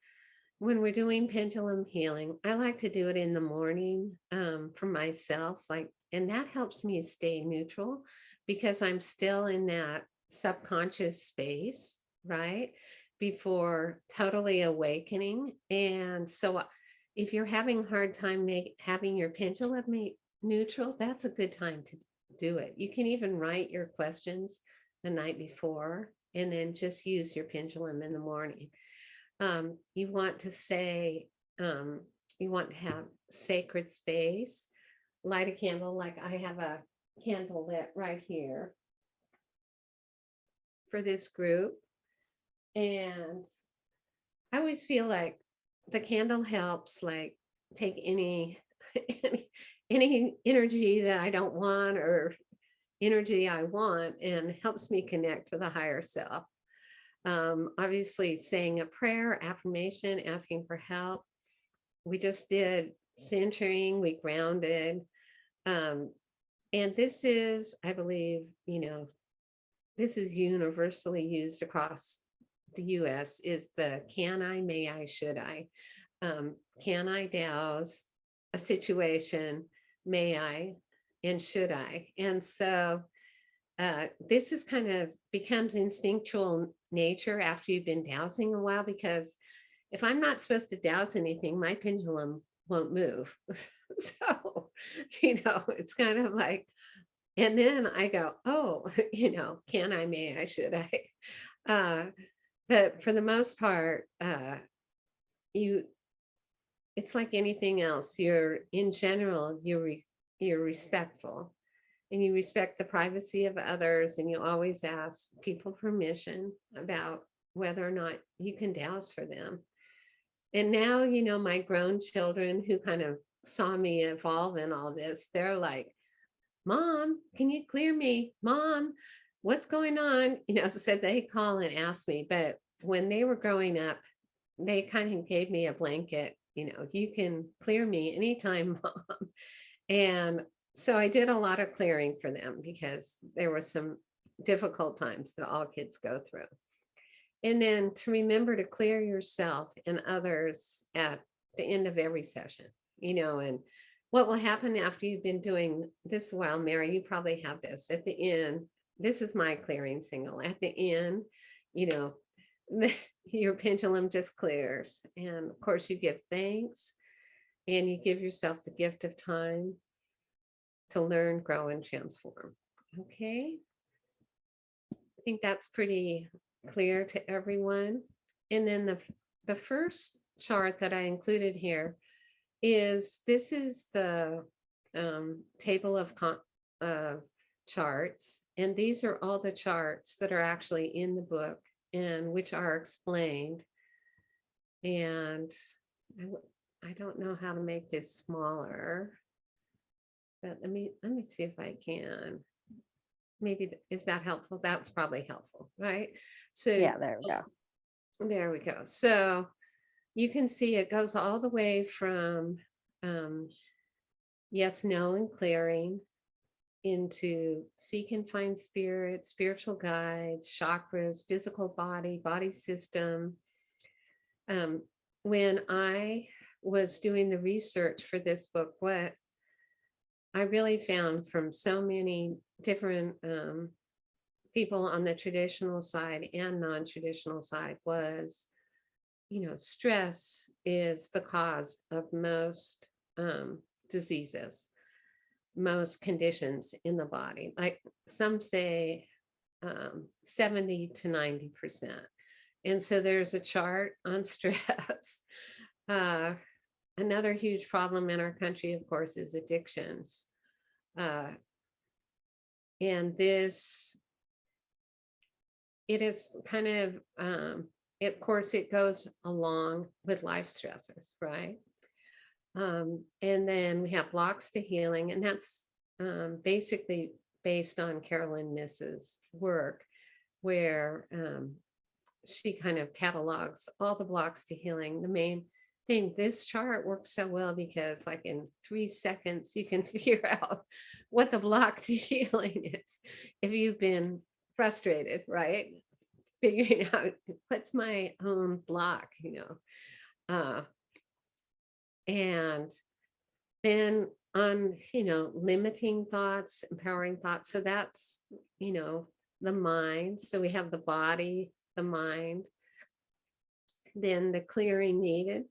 Speaker 1: when we're doing pendulum healing, I like to do it in the morning for myself, and that helps me stay neutral because I'm still in that subconscious space, right? Before totally awakening. And so if you're having a hard time having your pendulum neutral, that's a good time to do it. You can even write your questions the night before and then just use your pendulum in the morning. You want to say, you want to have sacred space, light a candle, like I have a candle lit right here for this group. And I always feel like the candle helps like take any energy that I don't want or energy I want, and helps me connect with a higher self. Obviously saying a prayer, affirmation, asking for help. We just did centering, we grounded. And this is, I believe, this is universally used across the US, is the can I, may I, should I. Can I douse a situation, may I, and should I? And so this is kind of becomes instinctual nature after you've been dowsing a while, because if I'm not supposed to douse anything, my pendulum won't move. So, it's kind of like, and then I go, oh, can I, may I, should I? But for the most part, it's like anything else. In general, you're respectful. and you respect the privacy of others, and you always ask people permission about whether or not you can douse for them. And now, my grown children who kind of saw me evolve in all this, they're like, Mom, can you clear me? Mom, what's going on? So they call and ask me. But when they were growing up, they kind of gave me a blanket, you can clear me anytime, Mom. And so I did a lot of clearing for them because there were some difficult times that all kids go through. And then to remember to clear yourself and others at the end of every session, and what will happen after you've been doing this a while, Mary, you probably have this at the end. This is my clearing single. At the end, your pendulum just clears. And of course, you give thanks and you give yourself the gift of time to learn, grow, and transform. Okay. I think that's pretty clear to everyone. And then the first chart that I included here is the table of charts. And these are all the charts that are actually in the book and which are explained. And I don't know how to make this smaller, but let me see if I can. Maybe, is that helpful? That's probably helpful, right? So
Speaker 2: yeah, there we go.
Speaker 1: There we go. So you can see it goes all the way from yes, no, and clearing into seek and find spirit, spiritual guides, chakras, physical body, body system. When I was doing the research for this book, what I really found from so many different people on the traditional side and non-traditional side was, stress is the cause of most diseases, most conditions in the body. Like some say 70 to 90%. And so there's a chart on stress. Another huge problem in our country, of course, is addictions. And this, it is kind of, of course, it goes along with life stressors, right? And then we have blocks to healing, and that's basically based on Carolyn Miss's work, where she kind of catalogs all the blocks to healing. The main thing, this chart works so well because like in 3 seconds, you can figure out what the block to healing is. If you've been frustrated, right? Figuring out what's my own block, and then on, limiting thoughts, empowering thoughts. So that's, the mind. So we have the body, the mind, then the clearing needed.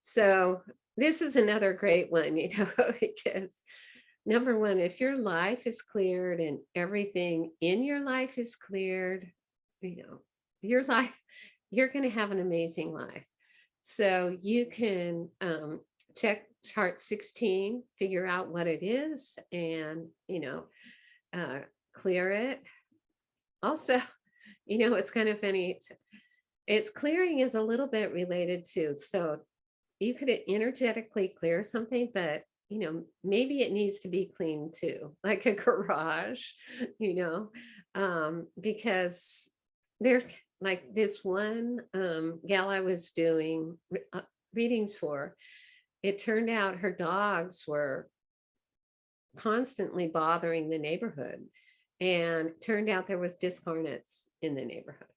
Speaker 1: So this is another great one, because number one, if your life is cleared and everything in your life is cleared, your life, you're going to have an amazing life. So you can check chart 16, figure out what it is, and, clear it. Also, it's kind of funny. It's clearing is a little bit related to, so you could energetically clear something, but maybe it needs to be cleaned too, like a garage, because there's like this one gal I was doing readings for. It turned out her dogs were constantly bothering the neighborhood, and it turned out there was discarnates in the neighborhood.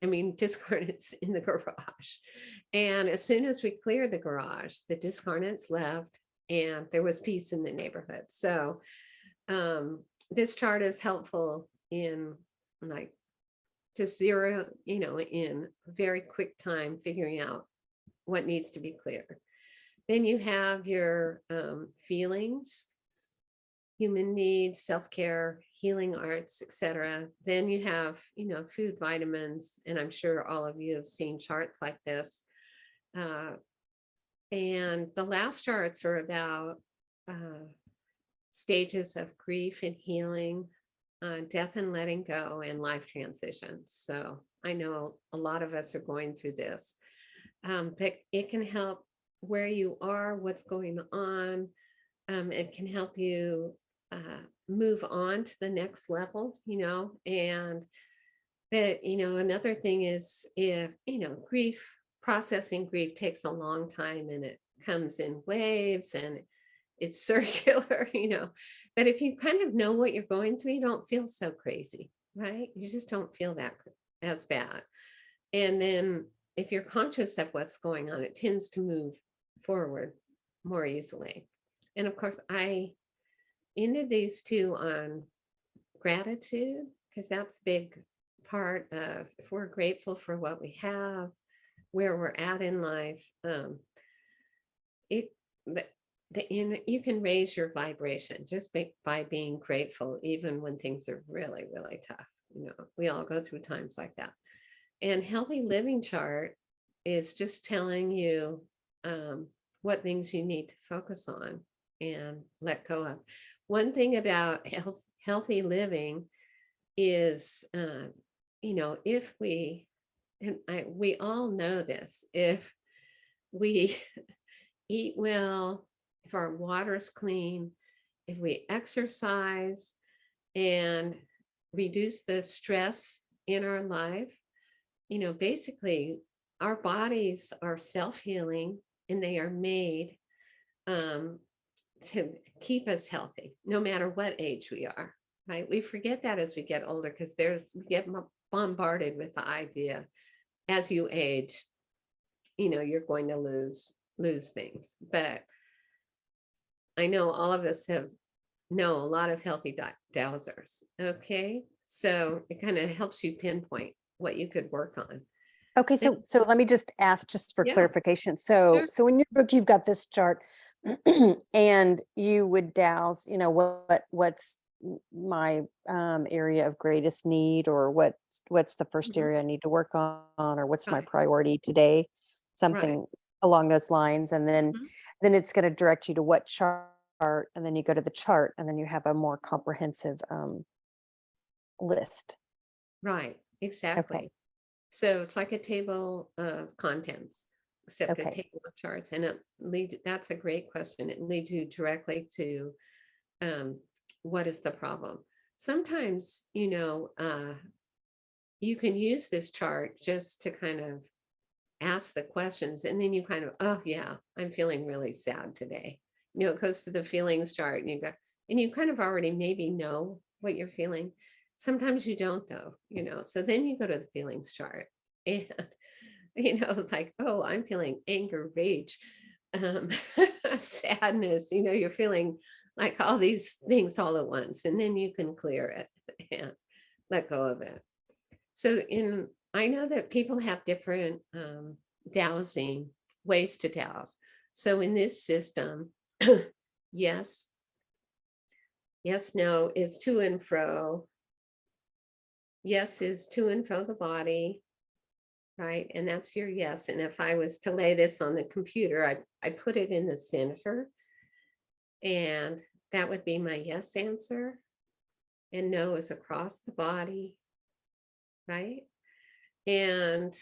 Speaker 1: I mean, discarnates in the garage. And as soon as we cleared the garage, the discarnates left and there was peace in the neighborhood. So this chart is helpful in like just zero, in very quick time, figuring out what needs to be cleared. Then you have your feelings, human needs, self-care, healing arts, etc. Then you have, food, vitamins, and I'm sure all of you have seen charts like this. And the last charts are about stages of grief and healing, death and letting go, and life transitions. So I know a lot of us are going through this, but it can help where you are, what's going on. It can help you move on to the next level, and that, another thing is, if, processing grief takes a long time, and it comes in waves, and it's circular, but if you kind of know what you're going through, you don't feel so crazy, right? You just don't feel that as bad. And then if you're conscious of what's going on, it tends to move forward more easily. And of course, I ended these two on gratitude, because that's a big part of, if we're grateful for what we have, where we're at in life, you can raise your vibration just by being grateful, even when things are really, really tough. We all go through times like that. And healthy living chart is just telling you what things you need to focus on and let go of. One thing about healthy living is, if we all know this, if we eat well, if our water's clean, if we exercise and reduce the stress in our life, basically our bodies are self-healing, and they are made to keep us healthy, no matter what age we are, right? We forget that as we get older, because we get bombarded with the idea, as you age, you're going to lose things. But I know all of us know a lot of healthy dowsers. Okay, so it kind of helps you pinpoint what you could work on.
Speaker 2: Okay, so let me just ask, just for clarification. So in your book, you've got this chart, and you would douse, what's my area of greatest need, or what's the first area I need to work on, or what's my priority today, something along those lines. And then it's going to direct you to what chart, and then you go to the chart, and then you have a more comprehensive list.
Speaker 1: Right, exactly. Okay. So it's like a table of contents, except a table of charts. And that's a great question. It leads you directly to what is the problem. Sometimes, you can use this chart just to kind of ask the questions, and then you kind of, oh yeah, I'm feeling really sad today. It goes to the feelings chart, and you kind of already maybe know what you're feeling. Sometimes you don't, though, so then you go to the feelings chart, and it's like, oh, I'm feeling anger, rage, sadness, you're feeling like all these things all at once, and then you can clear it and let go of it. So I know that people have different dowsing ways to douse. So in this system, yes, no is to and fro. Yes is to and fro the body, right? And that's your yes. And if I was to lay this on the computer, I put it in the center, and that would be my yes answer. And no is across the body, right? And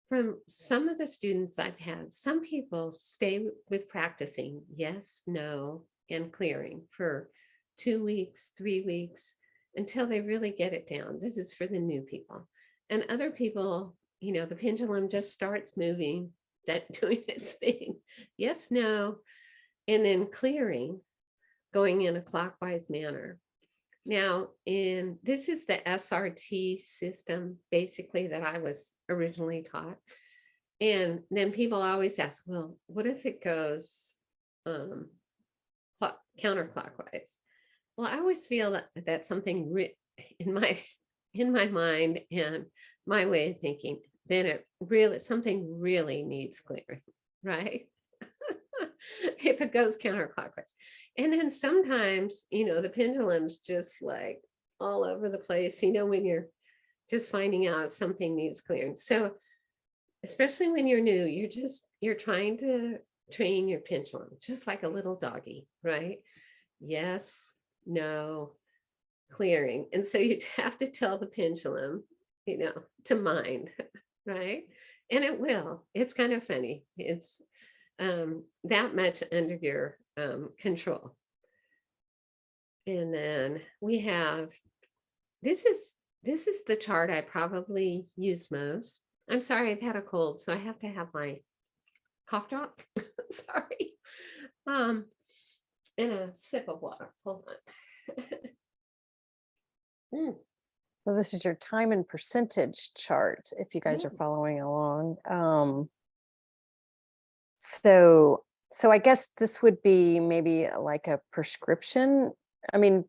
Speaker 1: from some of the students I've had, some people stay with practicing yes, no, and clearing for 2 weeks, 3 weeks, until they really get it down. This is for the new people. And other people, the pendulum just starts moving, doing its thing. Yes, no, and then clearing, going in a clockwise manner. Now, this is the SRT system, basically, that I was originally taught. And then people always ask, well, what if it goes counterclockwise? Well, I always feel that that's something in my mind and my way of thinking, then something really needs clearing, right? If it goes counterclockwise. And then sometimes, the pendulum's just like all over the place, when you're just finding out something needs clearing. So especially when you're new, you're trying to train your pendulum, just like a little doggy, right? Yes, no, clearing. And so you have to tell the pendulum, to mind, right? And it will. It's kind of funny. It's that much under your control. And then we have, this is the chart I probably use most. I'm sorry, I've had a cold, so I have to have my cough drop. Sorry. And a sip of water. Hold on.
Speaker 2: So this is your time and percentage chart, if you guys are following along. So I guess this would be maybe like a prescription. I mean,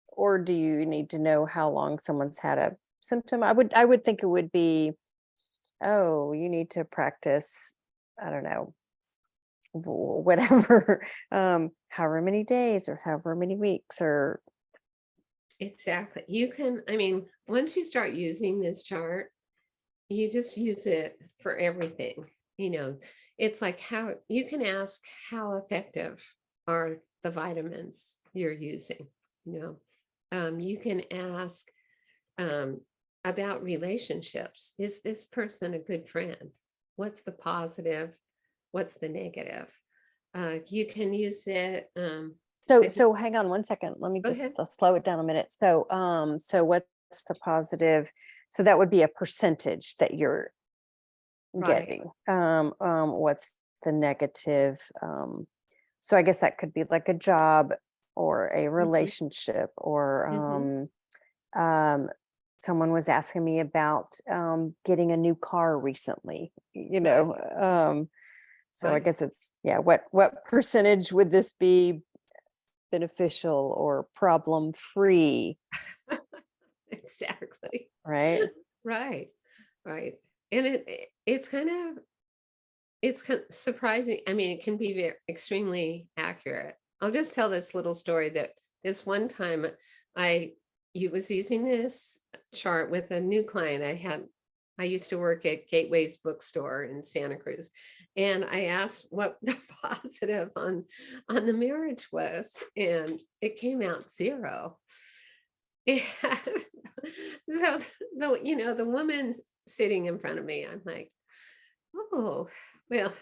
Speaker 2: or do you need to know how long someone's had a symptom? I would think it would be, oh, you need to practice, I don't know, whatever, however many days or however many weeks or.
Speaker 1: Exactly. You can, I mean, once you start using this chart, you just use it for everything. It's like how you can ask how effective are the vitamins you're using. You can ask about relationships. Is this person a good friend? What's the positive? What's the negative? You can use it.
Speaker 2: So hang on one second. Let me just slow it down a minute. So what's the positive? So that would be a percentage that you're getting. What's the negative? So I guess that could be like a job or a relationship or someone was asking me about getting a new car recently, so I guess it's, what percentage would this be beneficial or problem free?
Speaker 1: Exactly.
Speaker 2: Right.
Speaker 1: Right. And it's kind of surprising. I mean, it can be extremely accurate. I'll just tell this little story that this one time I was using this chart with a new client I used to work at Gateway's bookstore in Santa Cruz. And I asked what the positive on the marriage was, and it came out 0. And so the woman sitting in front of me, I'm like, oh, well,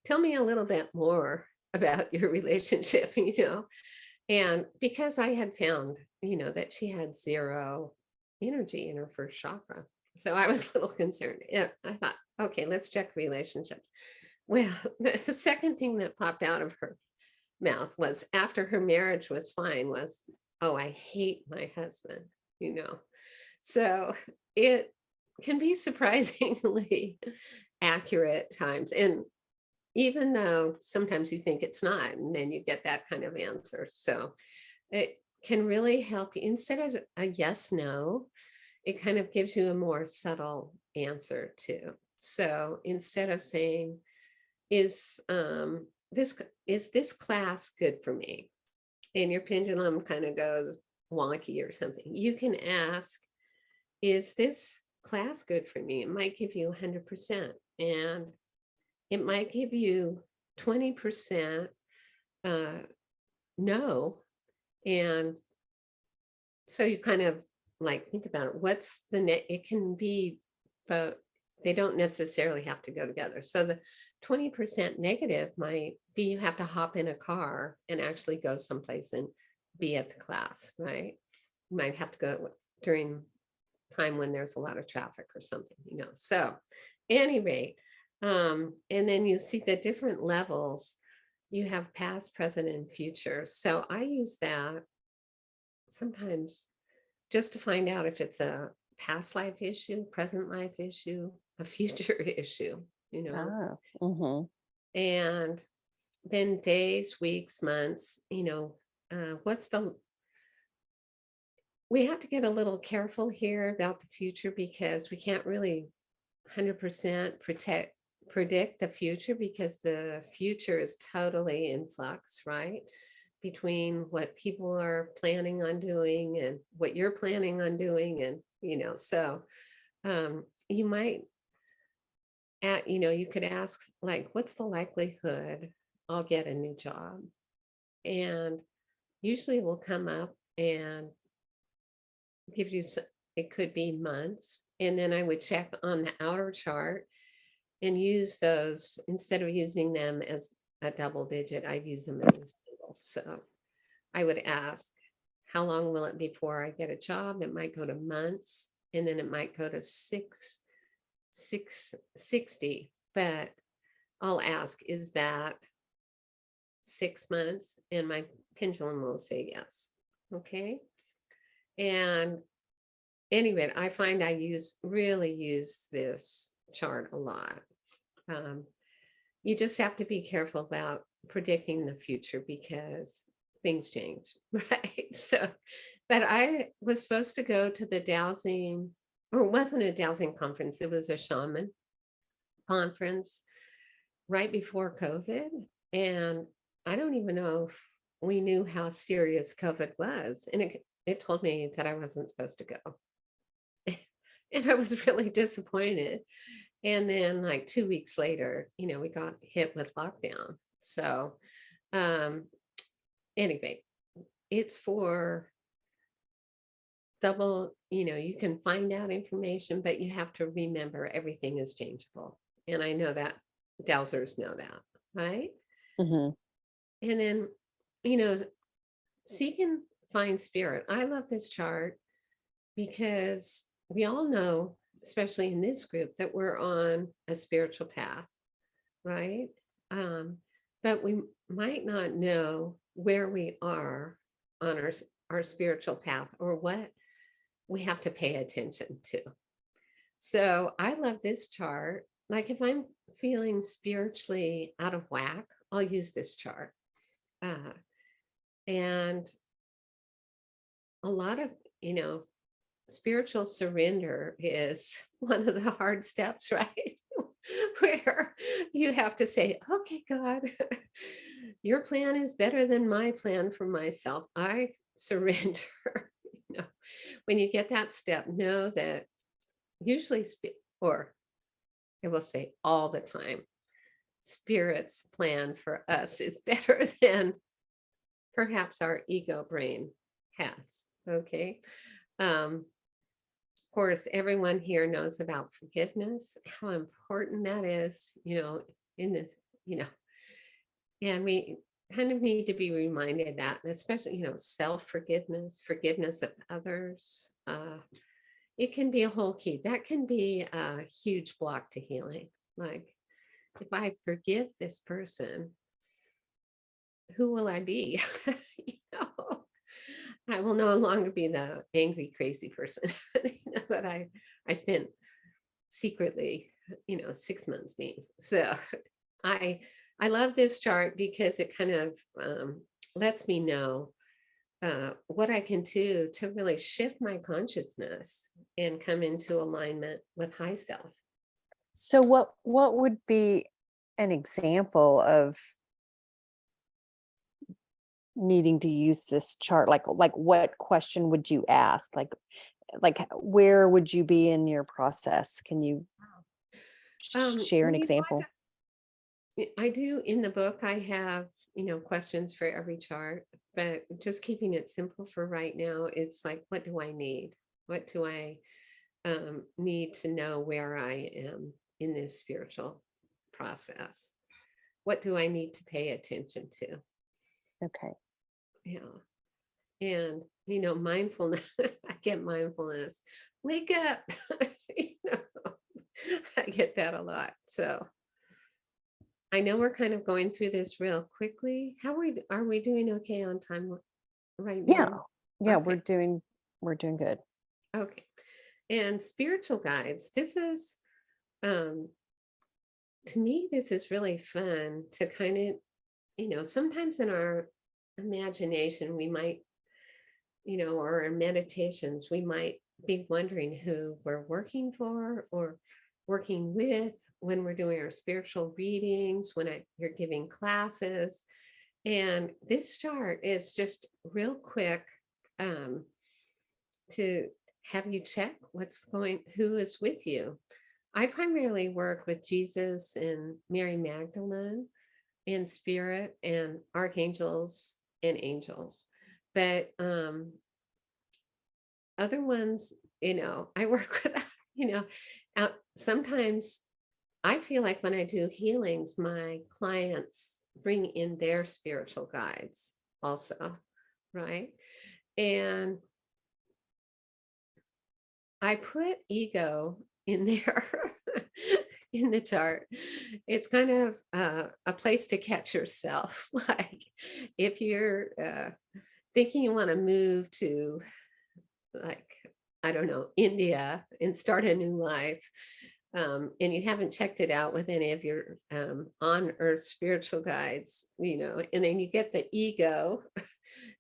Speaker 1: tell me a little bit more about your relationship, And because I had found, that she had 0 energy in her first chakra. So I was a little concerned. Yeah, I thought, okay, let's check relationships. Well, the second thing that popped out of her mouth was, after her marriage was fine, was, oh, I hate my husband, So it can be surprisingly accurate times. And even though sometimes you think it's not, and then you get that kind of answer. So it can really help you. Instead of a yes, no, it kind of gives you a more subtle answer too. So instead of saying, is this class good for me? And your pendulum kind of goes wonky or something. You can ask, is this class good for me? It might give you 100%, and it might give you 20% no. And so you kind of like think about it. What's the net? It can be, but they don't necessarily have to go together. So the 20% negative might be you have to hop in a car and actually go someplace and be at the class, right? You might have to go during time when there's a lot of traffic or something, So any rate, and then you see the different levels. You have past, present, and future. So I use that sometimes just to find out if it's a past life issue, present life issue, a future issue, And then days, weeks, months, we have to get a little careful here about the future, because we can't really 100% predict the future, because the future is totally in flux, right? Between what people are planning on doing and what you're planning on doing. And, so you might you could ask, like, what's the likelihood I'll get a new job? And usually it will come up and give you, it could be months. And then I would check on the outer chart and use those, instead of using them as a double digit, I use them as a single. So I would ask, how long will it be before I get a job? It might go to months, and then it might go to 660. But I'll ask, is that 6 months? And my pendulum will say yes. Okay. And anyway, I find I really use this chart a lot. You just have to be careful about predicting the future because things change, right? So, but I was supposed to go to the dowsing, or it wasn't a dowsing conference, it was a shaman conference right before COVID. And I don't even know if we knew how serious COVID was. And it told me that I wasn't supposed to go. And I was really disappointed. And then like 2 weeks later, we got hit with lockdown. So anyway, it's for double, you can find out information, but you have to remember everything is changeable. And I know that Dowsers know that, right?
Speaker 2: Mm-hmm.
Speaker 1: And then, seek and find spirit. I love this chart because we all know, especially in this group, that we're on a spiritual path, right? But we might not know where we are on our spiritual path or what we have to pay attention to. So I love this chart. Like if I'm feeling spiritually out of whack, I'll use this chart. And a lot of, spiritual surrender is one of the hard steps, right? Where you have to say, okay, God, your plan is better than my plan for myself. I surrender. When you get that step, know that usually, or I will say all the time, Spirit's plan for us is better than perhaps our ego brain has. Okay. Of course, everyone here knows about forgiveness, how important that is, in this, and we kind of need to be reminded that, especially, self-forgiveness, forgiveness of others. It can be a whole key. That can be a huge block to healing. Like, if I forgive this person, who will I be? I will no longer be the angry, crazy person that I spent secretly, 6 months being. So I love this chart because it kind of lets me know what I can do to really shift my consciousness and come into alignment with high self.
Speaker 2: So what would be an example of needing to use this chart? Like what question would you ask? Like where would you be in your process? Can you share an example?
Speaker 1: I do in the book. I have, questions for every chart, but just keeping it simple for right now. It's like, what do I need? What do I need to know where I am in this spiritual process? What do I need to pay attention to?
Speaker 2: Okay.
Speaker 1: Yeah. And, mindfulness, I get mindfulness, wake up, I get that a lot. So I know we're kind of going through this real quickly. Are we doing okay on time right now?
Speaker 2: Yeah,
Speaker 1: Okay.
Speaker 2: we're doing good.
Speaker 1: Okay. And spiritual guides, this is, to me, this is really fun to kind of, sometimes in our imagination, we might, or in meditations, we might be wondering who we're working for or working with when we're doing our spiritual readings, when you're giving classes. And this chart is just real quick to have you check who is with you. I primarily work with Jesus and Mary Magdalene in spirit and archangels and angels. But other ones, I work with, sometimes I feel like when I do healings, my clients bring in their spiritual guides also, right? And I put ego in there in the chart. It's kind of a place to catch yourself. Like if you're thinking you want to move to, like, I don't know, India and start a new life, and you haven't checked it out with any of your on earth spiritual guides, and then you get the ego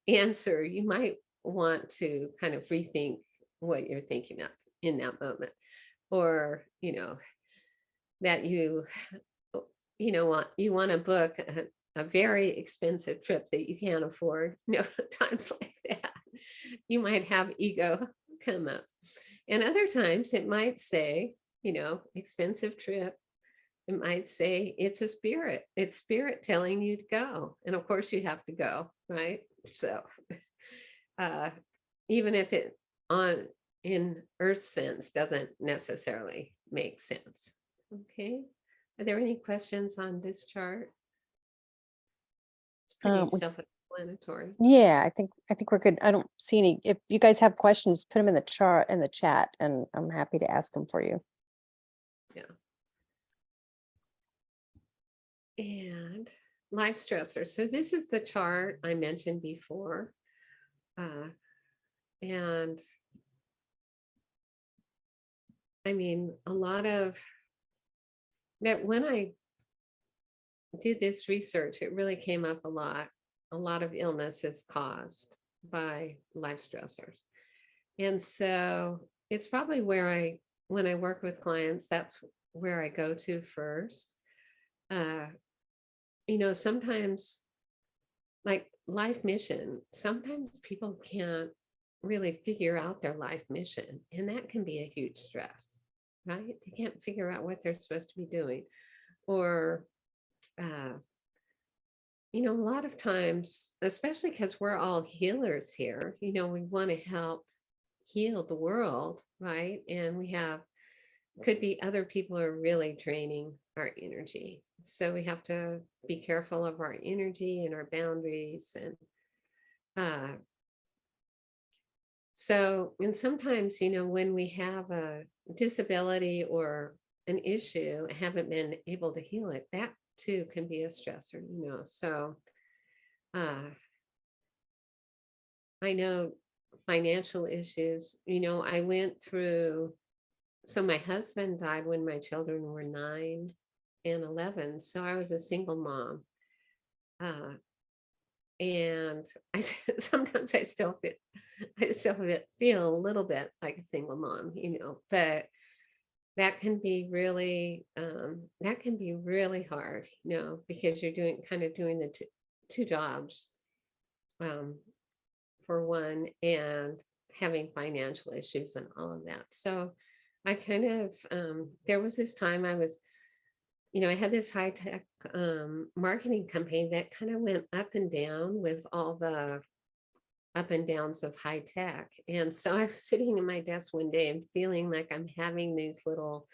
Speaker 1: answer, you might want to kind of rethink what you're thinking of in that moment, or that you want to book a very expensive trip that you can't afford. Times like that you might have ego come up, and other times it might say, expensive trip. It might say it's spirit telling you to go, and of course you have to go, right? So even if it in earth sense doesn't necessarily make sense. Okay, are there any questions on this chart? It's pretty self-explanatory.
Speaker 2: Yeah, I think we're good. I don't see any. If you guys have questions, put them in the chat, and I'm happy to ask them for you.
Speaker 1: Yeah. And life stressors. So this is the chart I mentioned before. And I mean, a lot of that, when I did this research, it really came up a lot. A lot of illness is caused by life stressors. And so it's probably where when I work with clients, that's where I go to first. Sometimes, like life mission, sometimes people can't really figure out their life mission, and that can be a huge stress, right? They can't figure out what they're supposed to be doing, or a lot of times, especially because we're all healers here, we want to help heal the world, right? And could be other people are really draining our energy, so we have to be careful of our energy and our boundaries. And and sometimes, when we have a disability or an issue, haven't been able to heal it, that too can be a stressor, so I know financial issues, I went through, so my husband died when my children were 9 and 11, so I was a single mom, and sometimes I still feel a little bit like a single mom, but that can be really hard, because you're doing the two jobs, for one, and having financial issues and all of that. So I kind of, there was this time I was, I had this high tech marketing company that kind of went up and down with all the up and downs of high tech. And so I was sitting at my desk one day and feeling like I'm having these little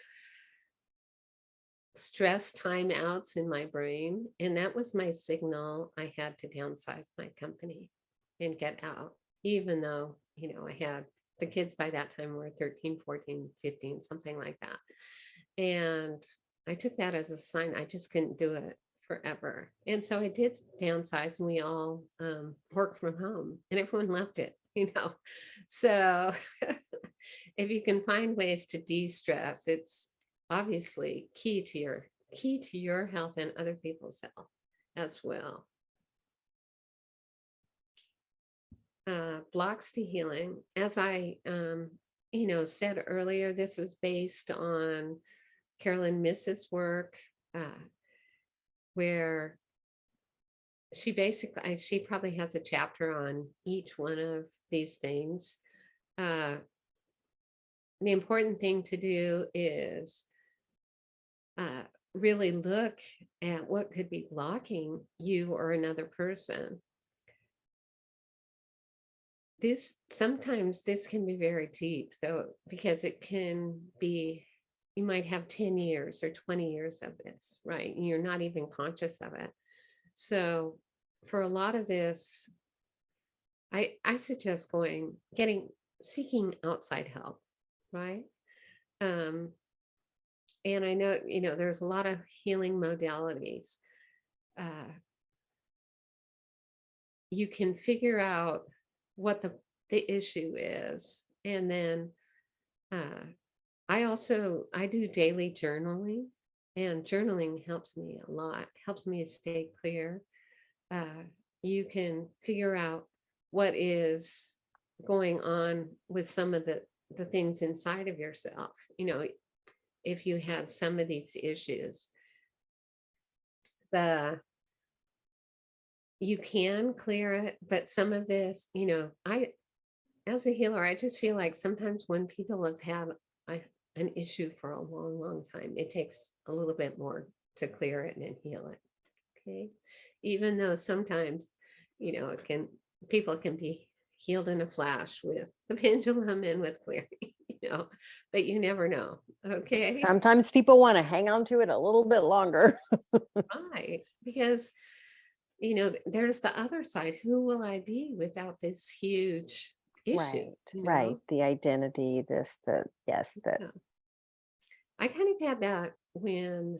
Speaker 1: stress timeouts in my brain. And that was my signal. I had to downsize my company and get out, even though, I had the kids by that time were 13, 14, 15, something like that. And I took that as a sign I just couldn't do it forever. And so I did downsize, and we all worked from home, and everyone loved it, So if you can find ways to de-stress, it's obviously key to your health and other people's health as well. Blocks to healing, as I said earlier, this was based on Carolyn Miss's work, where she probably has a chapter on each one of these things. The important thing to do is really look at what could be blocking you or another person. Sometimes this can be very deep. So because it can be, you might have 10 years or 20 years of this, right? And you're not even conscious of it. So for a lot of this, I suggest seeking outside help, right? And I know, there's a lot of healing modalities. You can figure out what the issue is. And then I do daily journaling, and journaling helps me a lot, helps me stay clear. You can figure out what is going on with some of the things inside of yourself. If you had some of these issues, you can clear it, but some of this, as a healer, I just feel like sometimes when people have had an issue for a long, long time, it takes a little bit more to clear it and heal it. Okay. Even though sometimes, people can be healed in a flash with the pendulum and with clearing, but you never know. Okay.
Speaker 2: Sometimes people want to hang on to it a little bit longer.
Speaker 1: Right. Because, there's the other side. Who will I be without this huge issue?
Speaker 2: Right. The identity, yes.
Speaker 1: Yeah. I kind of had that when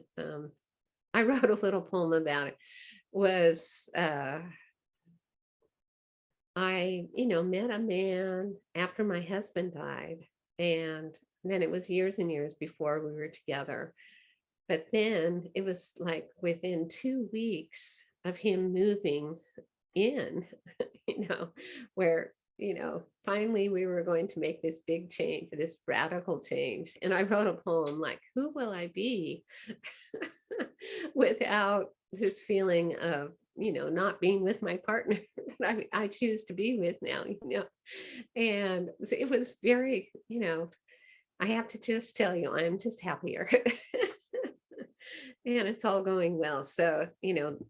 Speaker 1: I wrote a little poem about it. Was I, met a man after my husband died, and then it was years and years before we were together. But then it was like within 2 weeks of him moving in, where, finally we were going to make this big change, this radical change. And I wrote a poem like, who will I be without this feeling of, not being with my partner that I choose to be with now, And so it was very, I have to just tell you, I'm just happier. And it's all going well. So,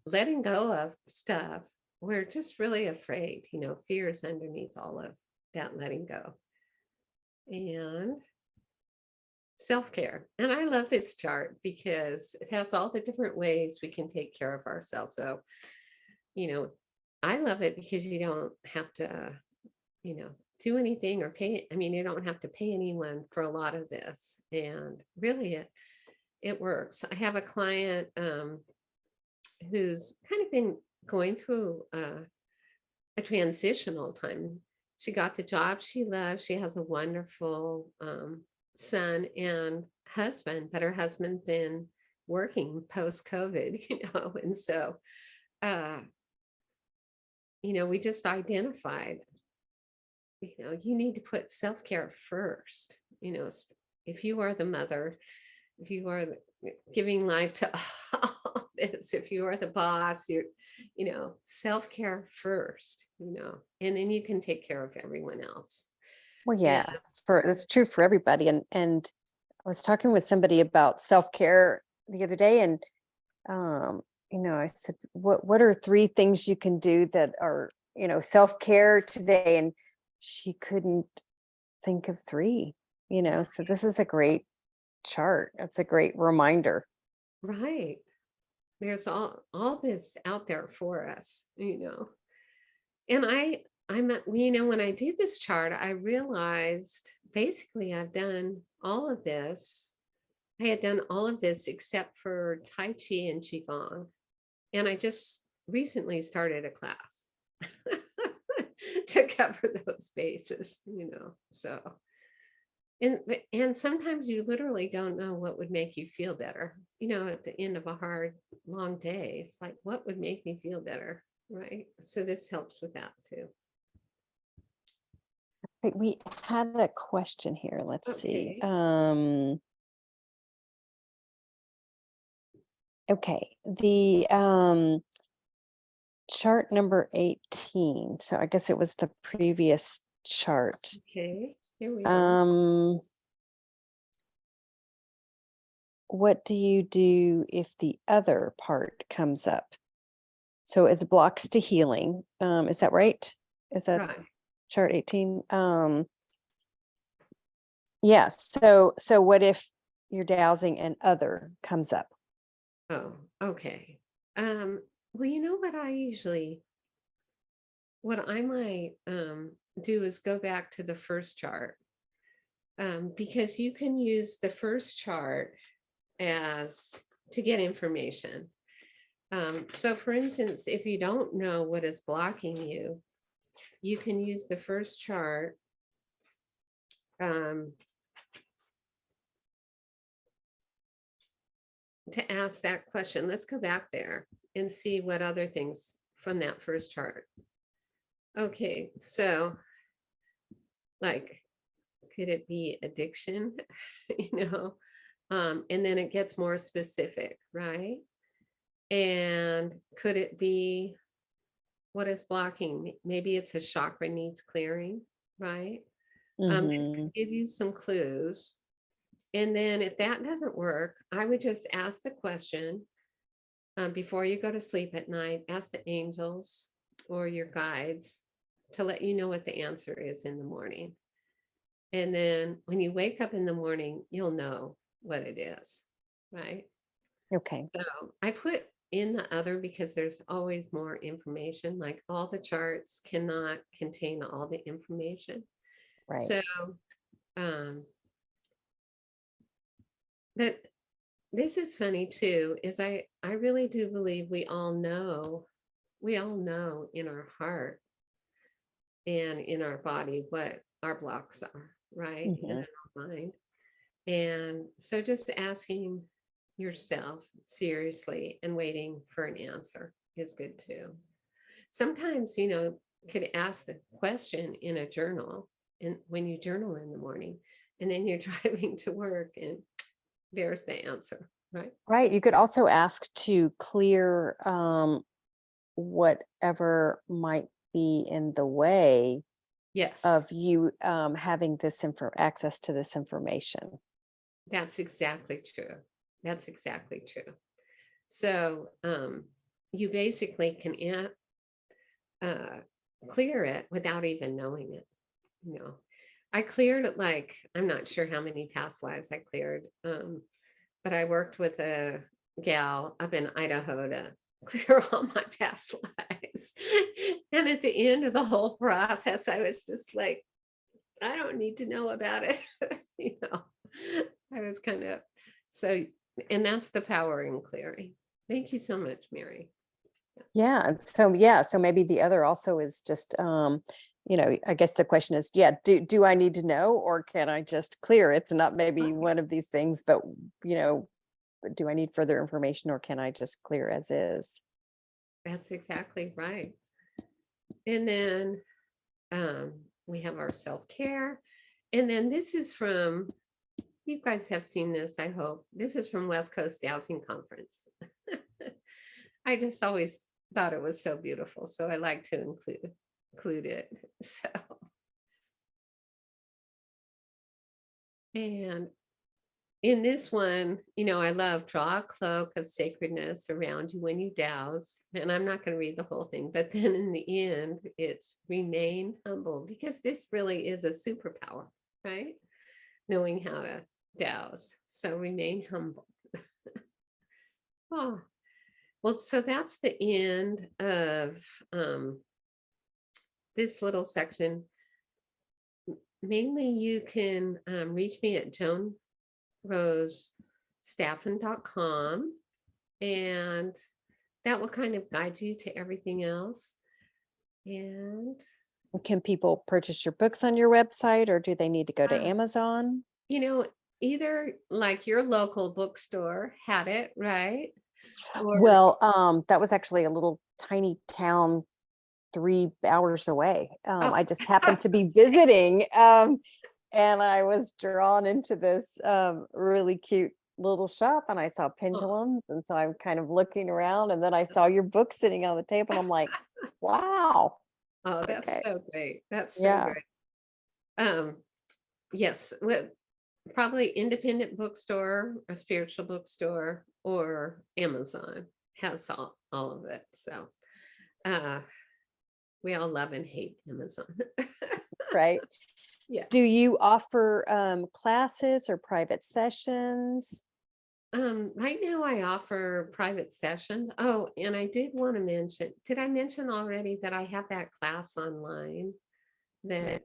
Speaker 1: letting go of stuff, we're just really afraid, fears underneath all of that letting go. And self-care. And I love this chart because it has all the different ways we can take care of ourselves. So, I love it because you don't have to, do anything or pay. You don't have to pay anyone for a lot of this. And really it works. I have a client who's kind of been going through a transitional time. She got the job she loves. She has a wonderful son and husband, but her husband's been working post-COVID, and so, we just identified, you need to put self-care first. If you are the mother, if you are giving life to all this, if you are the boss, you're, self-care first, and then you can take care of everyone else.
Speaker 2: Well, yeah, it's true for everybody. And I was talking with somebody about self-care the other day, and I said, what are 3 things you can do that are, self-care today? And she couldn't think of 3, so this is a great chart. It's a great reminder.
Speaker 1: Right. There's all this out there for us, and I'm, when I did this chart, I realized basically I've done all of this. I had done all of this except for Tai Chi and Qigong. And I just recently started a class to cover those bases, so. And sometimes you literally don't know what would make you feel better, at the end of a hard, long day. It's like, what would make me feel better, right? So this helps with that too.
Speaker 2: We had a question here. Let's see. Okay, the chart number 18. So I guess it was the previous chart.
Speaker 1: Okay, here we go.
Speaker 2: what do you do if the other part comes up? So it's blocks to healing. Is that right? Is that
Speaker 1: Right.
Speaker 2: chart 18? Yeah. So what if you're dowsing and other comes up?
Speaker 1: Oh, okay. Well, you know what what I might do is go back to the first chart, because you can use the first chart as to get information. So for instance, if you don't know what is blocking you, you can use the first chart to ask that question. Let's go back there and see what other things from that first chart. Okay, so like, could it be addiction? You know, and then it gets more specific, right? And could it be what is blocking? Maybe it's a chakra needs clearing, right? This could give you some clues. And then if that doesn't work, I would just ask the question before you go to sleep at night, ask the angels or your guides to let you know what the answer is in the morning. And then when you wake up in the morning, you'll know what it is, right?
Speaker 2: Okay.
Speaker 1: So I put in the other because there's always more information. Like all the charts cannot contain all the information.
Speaker 2: Right.
Speaker 1: So, but this is funny too, is I really do believe we all know in our heart and in our body what our blocks are, right? And in our mind. And so just asking yourself seriously and waiting for an answer is good too. Sometimes, you know, could ask the question in a journal, and when you journal in the morning, and then you're driving to work and there's the answer, right?
Speaker 2: Right. You could also ask to clear whatever might be in the way
Speaker 1: Yes,
Speaker 2: of you having this access to this information.
Speaker 1: that's exactly true. That's exactly true. So you basically can clear it without even knowing it. You know, I cleared it, like, I'm not sure how many past lives I cleared, but I worked with a gal up in Idaho to clear all my past lives. And at the end of the whole process, I was just like, I don't need to know about it. You know, I was kind of, so, and that's the power in clearing. Thank you so much, Mary.
Speaker 2: Yeah. So maybe the other also is just you know, I guess the question is, do I need to know, or can I just clear? It's not maybe one of these things, but you know, do I need further information, or can I just clear as is?
Speaker 1: That's exactly right. And then we have our self-care. And then this is from, you guys have seen this, I hope. This is from West Coast Dowsing Conference. I just always thought it was so beautiful, so I like to include it. So, and in this one, you know, I love draw a cloak of sacredness around you when you douse. And I'm not going to read the whole thing, but then in the end, it's remain humble, because this really is a superpower, right? Knowing how to douse. So remain humble. Oh, well, so that's the end of this little section. Mainly you can reach me at joanrosestaffen.com, and that will kind of guide you to everything else. And
Speaker 2: Can people purchase your books on your website, or do they need to go to Amazon?
Speaker 1: you know, either like your local bookstore had it, right? Or,
Speaker 2: Well, that was actually a little tiny town 3 hours away. I just happened to be visiting, and I was drawn into this really cute little shop, and I saw pendulums, and so I'm kind of looking around, and then I saw your book sitting on the table, and I'm like, wow.
Speaker 1: oh, that's
Speaker 2: Okay.
Speaker 1: so great. That's so
Speaker 2: Yeah.
Speaker 1: great. Yes, probably independent bookstore, a spiritual bookstore, or Amazon has all of it. So we all love and hate Amazon.
Speaker 2: Right.
Speaker 1: Yeah.
Speaker 2: Do you offer classes or private sessions?
Speaker 1: Right now I offer private sessions. Oh, and I did want to mention, did I mention already that I have that class online that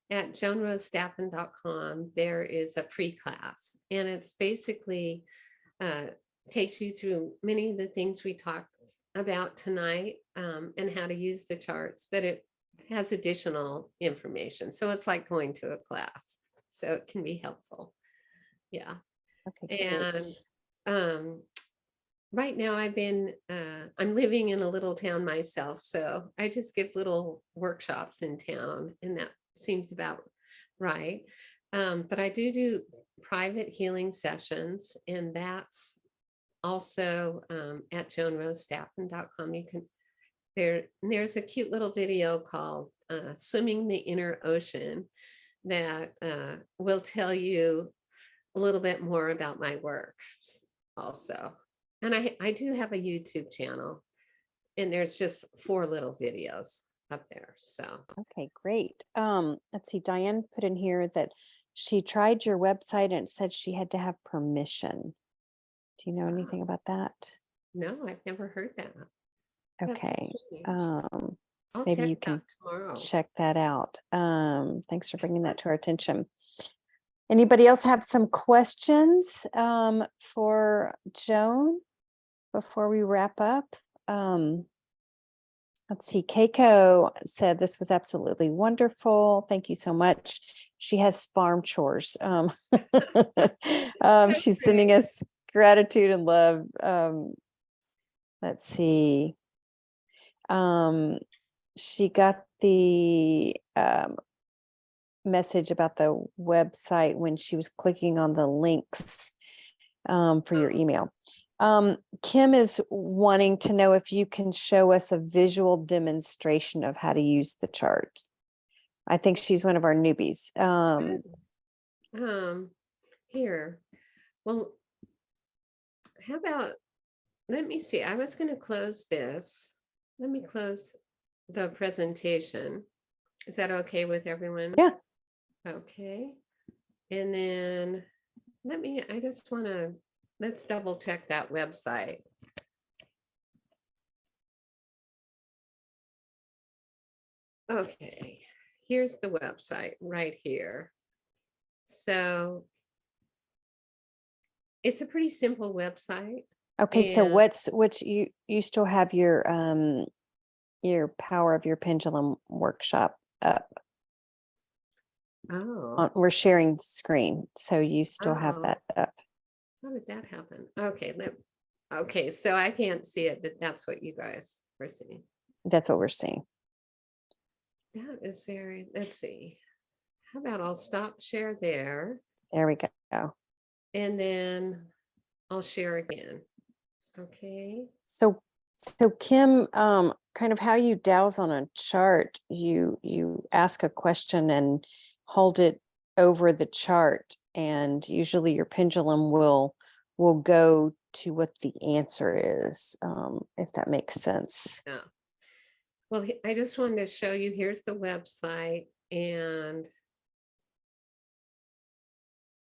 Speaker 1: at joanrosestaffen.com, there is a free class, and it's basically takes you through many of the things we talked about tonight, and how to use the charts, but it has additional information. So it's like going to a class. So it can be helpful. Yeah.
Speaker 2: Okay, great.
Speaker 1: And right now I'm living in a little town myself, so I just give little workshops in town, and that seems about right. But I do private healing sessions, and that's also at joanrosestaffen.com. You can there's a cute little video called Swimming the Inner Ocean that will tell you a little bit more about my work also. And I do have a YouTube channel, and there's just 4 little videos up there. So
Speaker 2: Okay, great. Let's see, Diane put in here that she tried your website and it said she had to have permission. Do you know anything about that?
Speaker 1: no, I've never heard that. That's
Speaker 2: Okay.
Speaker 1: strange. I'll
Speaker 2: Maybe
Speaker 1: check
Speaker 2: you
Speaker 1: it
Speaker 2: can
Speaker 1: out tomorrow.
Speaker 2: check that out. Thanks for bringing that to our attention. Anybody else have some questions for Joan before we wrap up? Let's see, Keiko said this was absolutely wonderful. Thank you so much. She has farm chores. She's sending us gratitude and love. Let's see. She got the message about the website when she was clicking on the links for your email. Kim is wanting to know if you can show us a visual demonstration of how to use the chart. I think she's one of our newbies.
Speaker 1: Here. Well, how about, let me see. I was going to close this. Let me close the presentation. Is that okay with everyone?
Speaker 2: Yeah.
Speaker 1: Okay. And then I just want to, let's double check that website. Okay, here's the website right here. So it's a pretty simple website.
Speaker 2: Okay, so
Speaker 1: and-
Speaker 2: what's you still have your Power of Your Pendulum workshop up.
Speaker 1: Oh,
Speaker 2: We're sharing the screen, so you still have
Speaker 1: Oh.
Speaker 2: that up.
Speaker 1: how did that happen? Okay, okay, so I can't see it, but that's what you guys were seeing.
Speaker 2: That's what we're seeing.
Speaker 1: That is very, let's see. How about I'll stop share there,
Speaker 2: There we go.
Speaker 1: and then I'll share again. Okay.
Speaker 2: So Kim, kind of how you dowse on a chart, you ask a question and hold it over the chart, and usually your pendulum will go to what the answer is, if that makes sense.
Speaker 1: Yeah. Well, I just wanted to show you, here's the website, and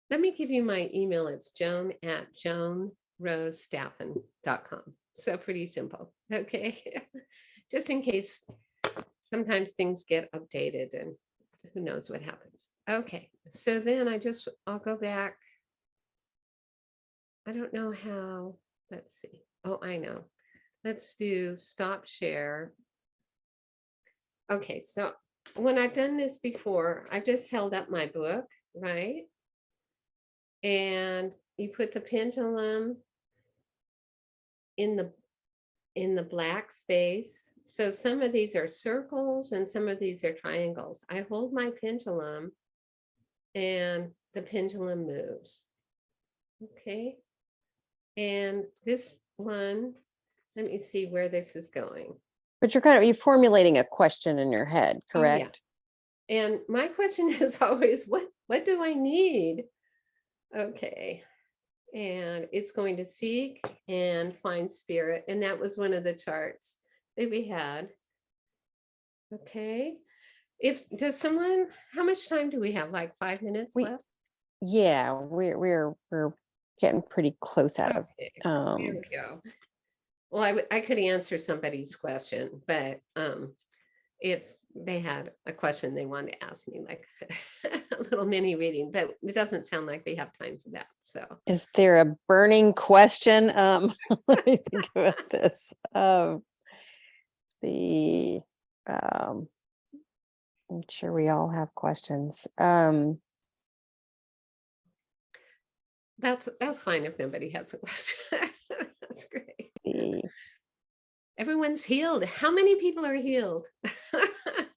Speaker 1: let me give you my email. It's joan@joanrosestaffen.com. So pretty simple. Okay. Just in case sometimes things get updated and who knows what happens. Okay. So then I'll go back. I don't know how, let's see. Oh, I know. Let's do stop share. Okay. So when I've done this before, I've just held up my book, right? And you put the pendulum in the black space. So some of these are circles and some of these are triangles. I hold my pendulum and the pendulum moves. Okay. And this one, let me see where this is going.
Speaker 2: But you're formulating a question in your head, correct?
Speaker 1: And my question is always, what do I need? Okay. And it's going to seek and find spirit. And that was one of the charts that we had. Okay. How much time do we have? Like 5 minutes left?
Speaker 2: Yeah, we're getting pretty close out of
Speaker 1: Okay, there we go. Well, I could answer somebody's question, but if they had a question they wanted to ask me, like a little mini reading, but it doesn't sound like we have time for that. So
Speaker 2: is there a burning question? Let me think about this. I'm sure we all have questions.
Speaker 1: that's fine if nobody has a question. That's great. Everyone's healed. How many people are healed?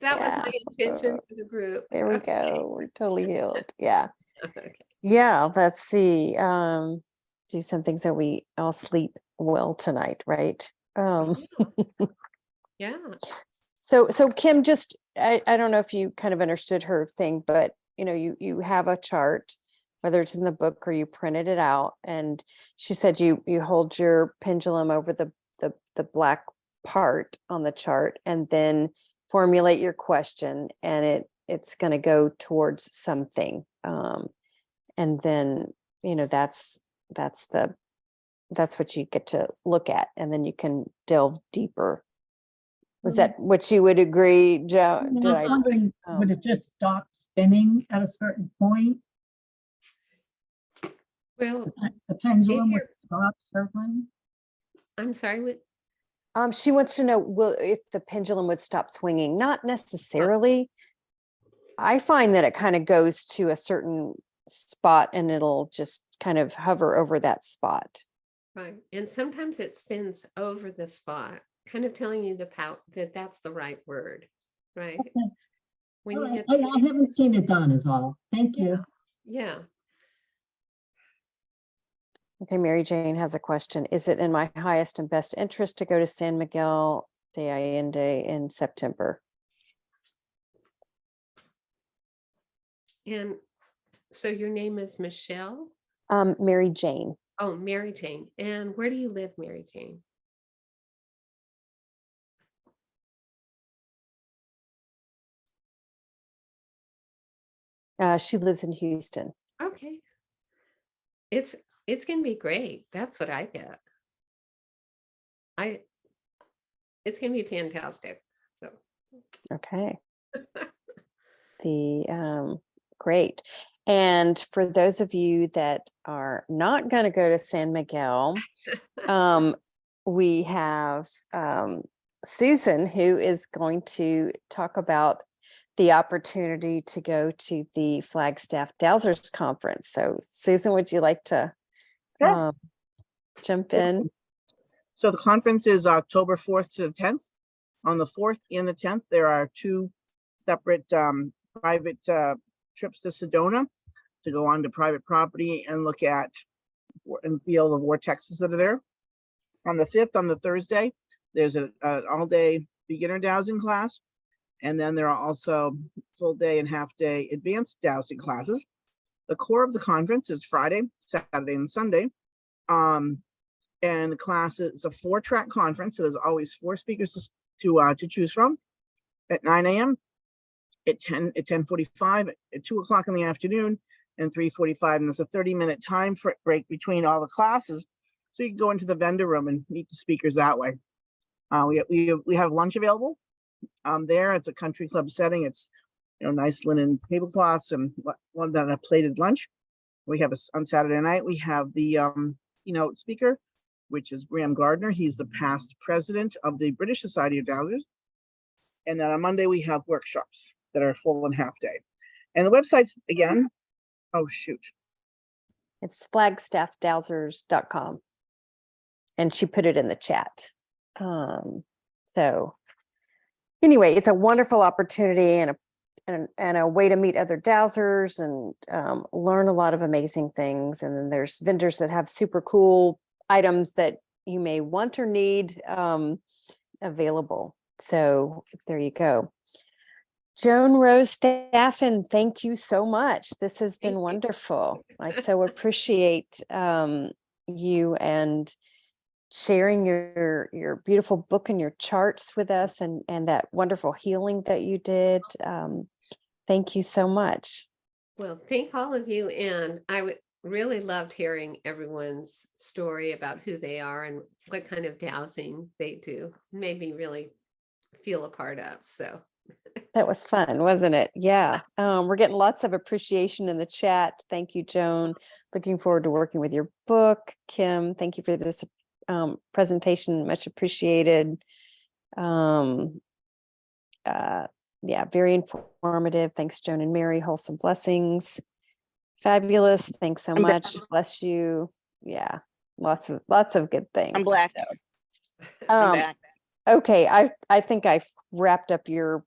Speaker 1: That was my intention for the group.
Speaker 2: There we go. We're totally healed. Yeah.
Speaker 1: Okay.
Speaker 2: Yeah. Let's see. Do some things that we all sleep well tonight, right?
Speaker 1: Yeah.
Speaker 2: So Kim, just I don't know if you kind of understood her thing, but you have a chart, whether it's in the book or you printed it out, and she said you hold your pendulum over the black part on the chart and then formulate your question, and it's going to go towards something, and then that's what you get to look at, and then you can delve deeper. Was that what you would agree, Joe?
Speaker 7: I was wondering, would it just stop spinning at a certain point?
Speaker 1: Well,
Speaker 7: the pendulum would stop circling.
Speaker 1: I'm sorry. What?
Speaker 2: She wants to know if the pendulum would stop swinging. Not necessarily. I find that it kind of goes to a certain spot and it'll just kind of hover over that spot.
Speaker 1: Right. And sometimes it spins over the spot, kind of telling you that that's the right word, right?
Speaker 7: Okay.
Speaker 1: When
Speaker 7: All
Speaker 1: you
Speaker 7: right.
Speaker 1: get
Speaker 7: I haven't seen it done is all. Thank you.
Speaker 1: Yeah.
Speaker 2: Okay, Mary Jane has a question. Is it in my highest and best interest to go to San Miguel de Allende in September?
Speaker 1: And so your name is Michelle?
Speaker 2: Mary Jane.
Speaker 1: Oh, Mary Jane. And where do you live, Mary Jane?
Speaker 2: She lives in Houston.
Speaker 1: Okay. It's gonna be great. That's what I get. It's gonna be fantastic. So
Speaker 2: okay. Great. And for those of you that are not going to go to San Miguel, we have Susan, who is going to talk about the opportunity to go to the Flagstaff Dowsers conference. So Susan, would you like to jump in?
Speaker 3: So the conference is October 4th to the 10th. On the 4th and the 10th, there are two separate private trips to Sedona to go onto private property and look at and feel the vortexes that are there. On the 5th, on the Thursday, there's an all-day beginner dowsing class. And then there are also full day and half day advanced dowsing classes. The core of the conference is Friday, Saturday, and Sunday. And the class is a 4-track conference. So there's always 4 speakers to choose from at 9 a.m., at 10:45, at 2 o'clock in the afternoon, and 3:45. And there's a 30-minute time break between all the classes. So you can go into the vendor room and meet the speakers that way. We have lunch available there. It's a country club setting. It's nice linen tablecloths and a plated lunch. We have on Saturday night, we have the keynote speaker, which is Graham Gardner. He's the past president of the British Society of Dowsers. And then on Monday, we have workshops that are full and half day. And the website's again, oh shoot.
Speaker 2: It's flagstaffdowsers.com. And she put it in the chat. So anyway, it's a wonderful opportunity and a way to meet other dowsers and learn a lot of amazing things. And then there's vendors that have super cool items that you may want or need available. So there you go. Joan Rose Staffen, thank you so much. This has been
Speaker 1: Thank you.
Speaker 2: wonderful. I so appreciate you and sharing your beautiful book and your charts with us, and that wonderful healing that you did. Thank you so much.
Speaker 1: Well, thank all of you. And really loved hearing everyone's story about who they are and what kind of dowsing they do. Made me really feel a part of. So
Speaker 2: That was fun, wasn't it? Yeah. We're getting lots of appreciation in the chat. Thank you, Joan. Looking forward to working with your book. Kim, thank you for this presentation. Much appreciated. Yeah, very informative. Thanks, Joan and Mary. Wholesome blessings. Fabulous. Thanks so
Speaker 3: I'm back.
Speaker 2: much. Bless you. Yeah, lots of good things.
Speaker 3: I'm black.
Speaker 2: So,
Speaker 3: I'm back.
Speaker 2: okay, I think I wrapped up your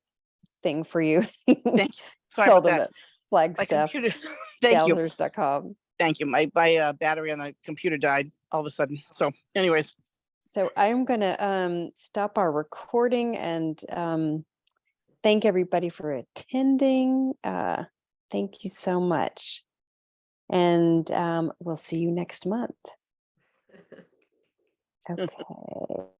Speaker 2: thing for you.
Speaker 3: Thank you. Sorry
Speaker 2: Told
Speaker 3: about
Speaker 2: them
Speaker 3: that.
Speaker 2: at Flagstaff,
Speaker 3: Computer. Thank you.
Speaker 2: Dowsers.com.
Speaker 3: Thank you. My battery on the computer died all of a sudden. So, anyways.
Speaker 2: So I'm gonna stop our recording and thank everybody for attending. Thank you so much. And we'll see you next month. Okay.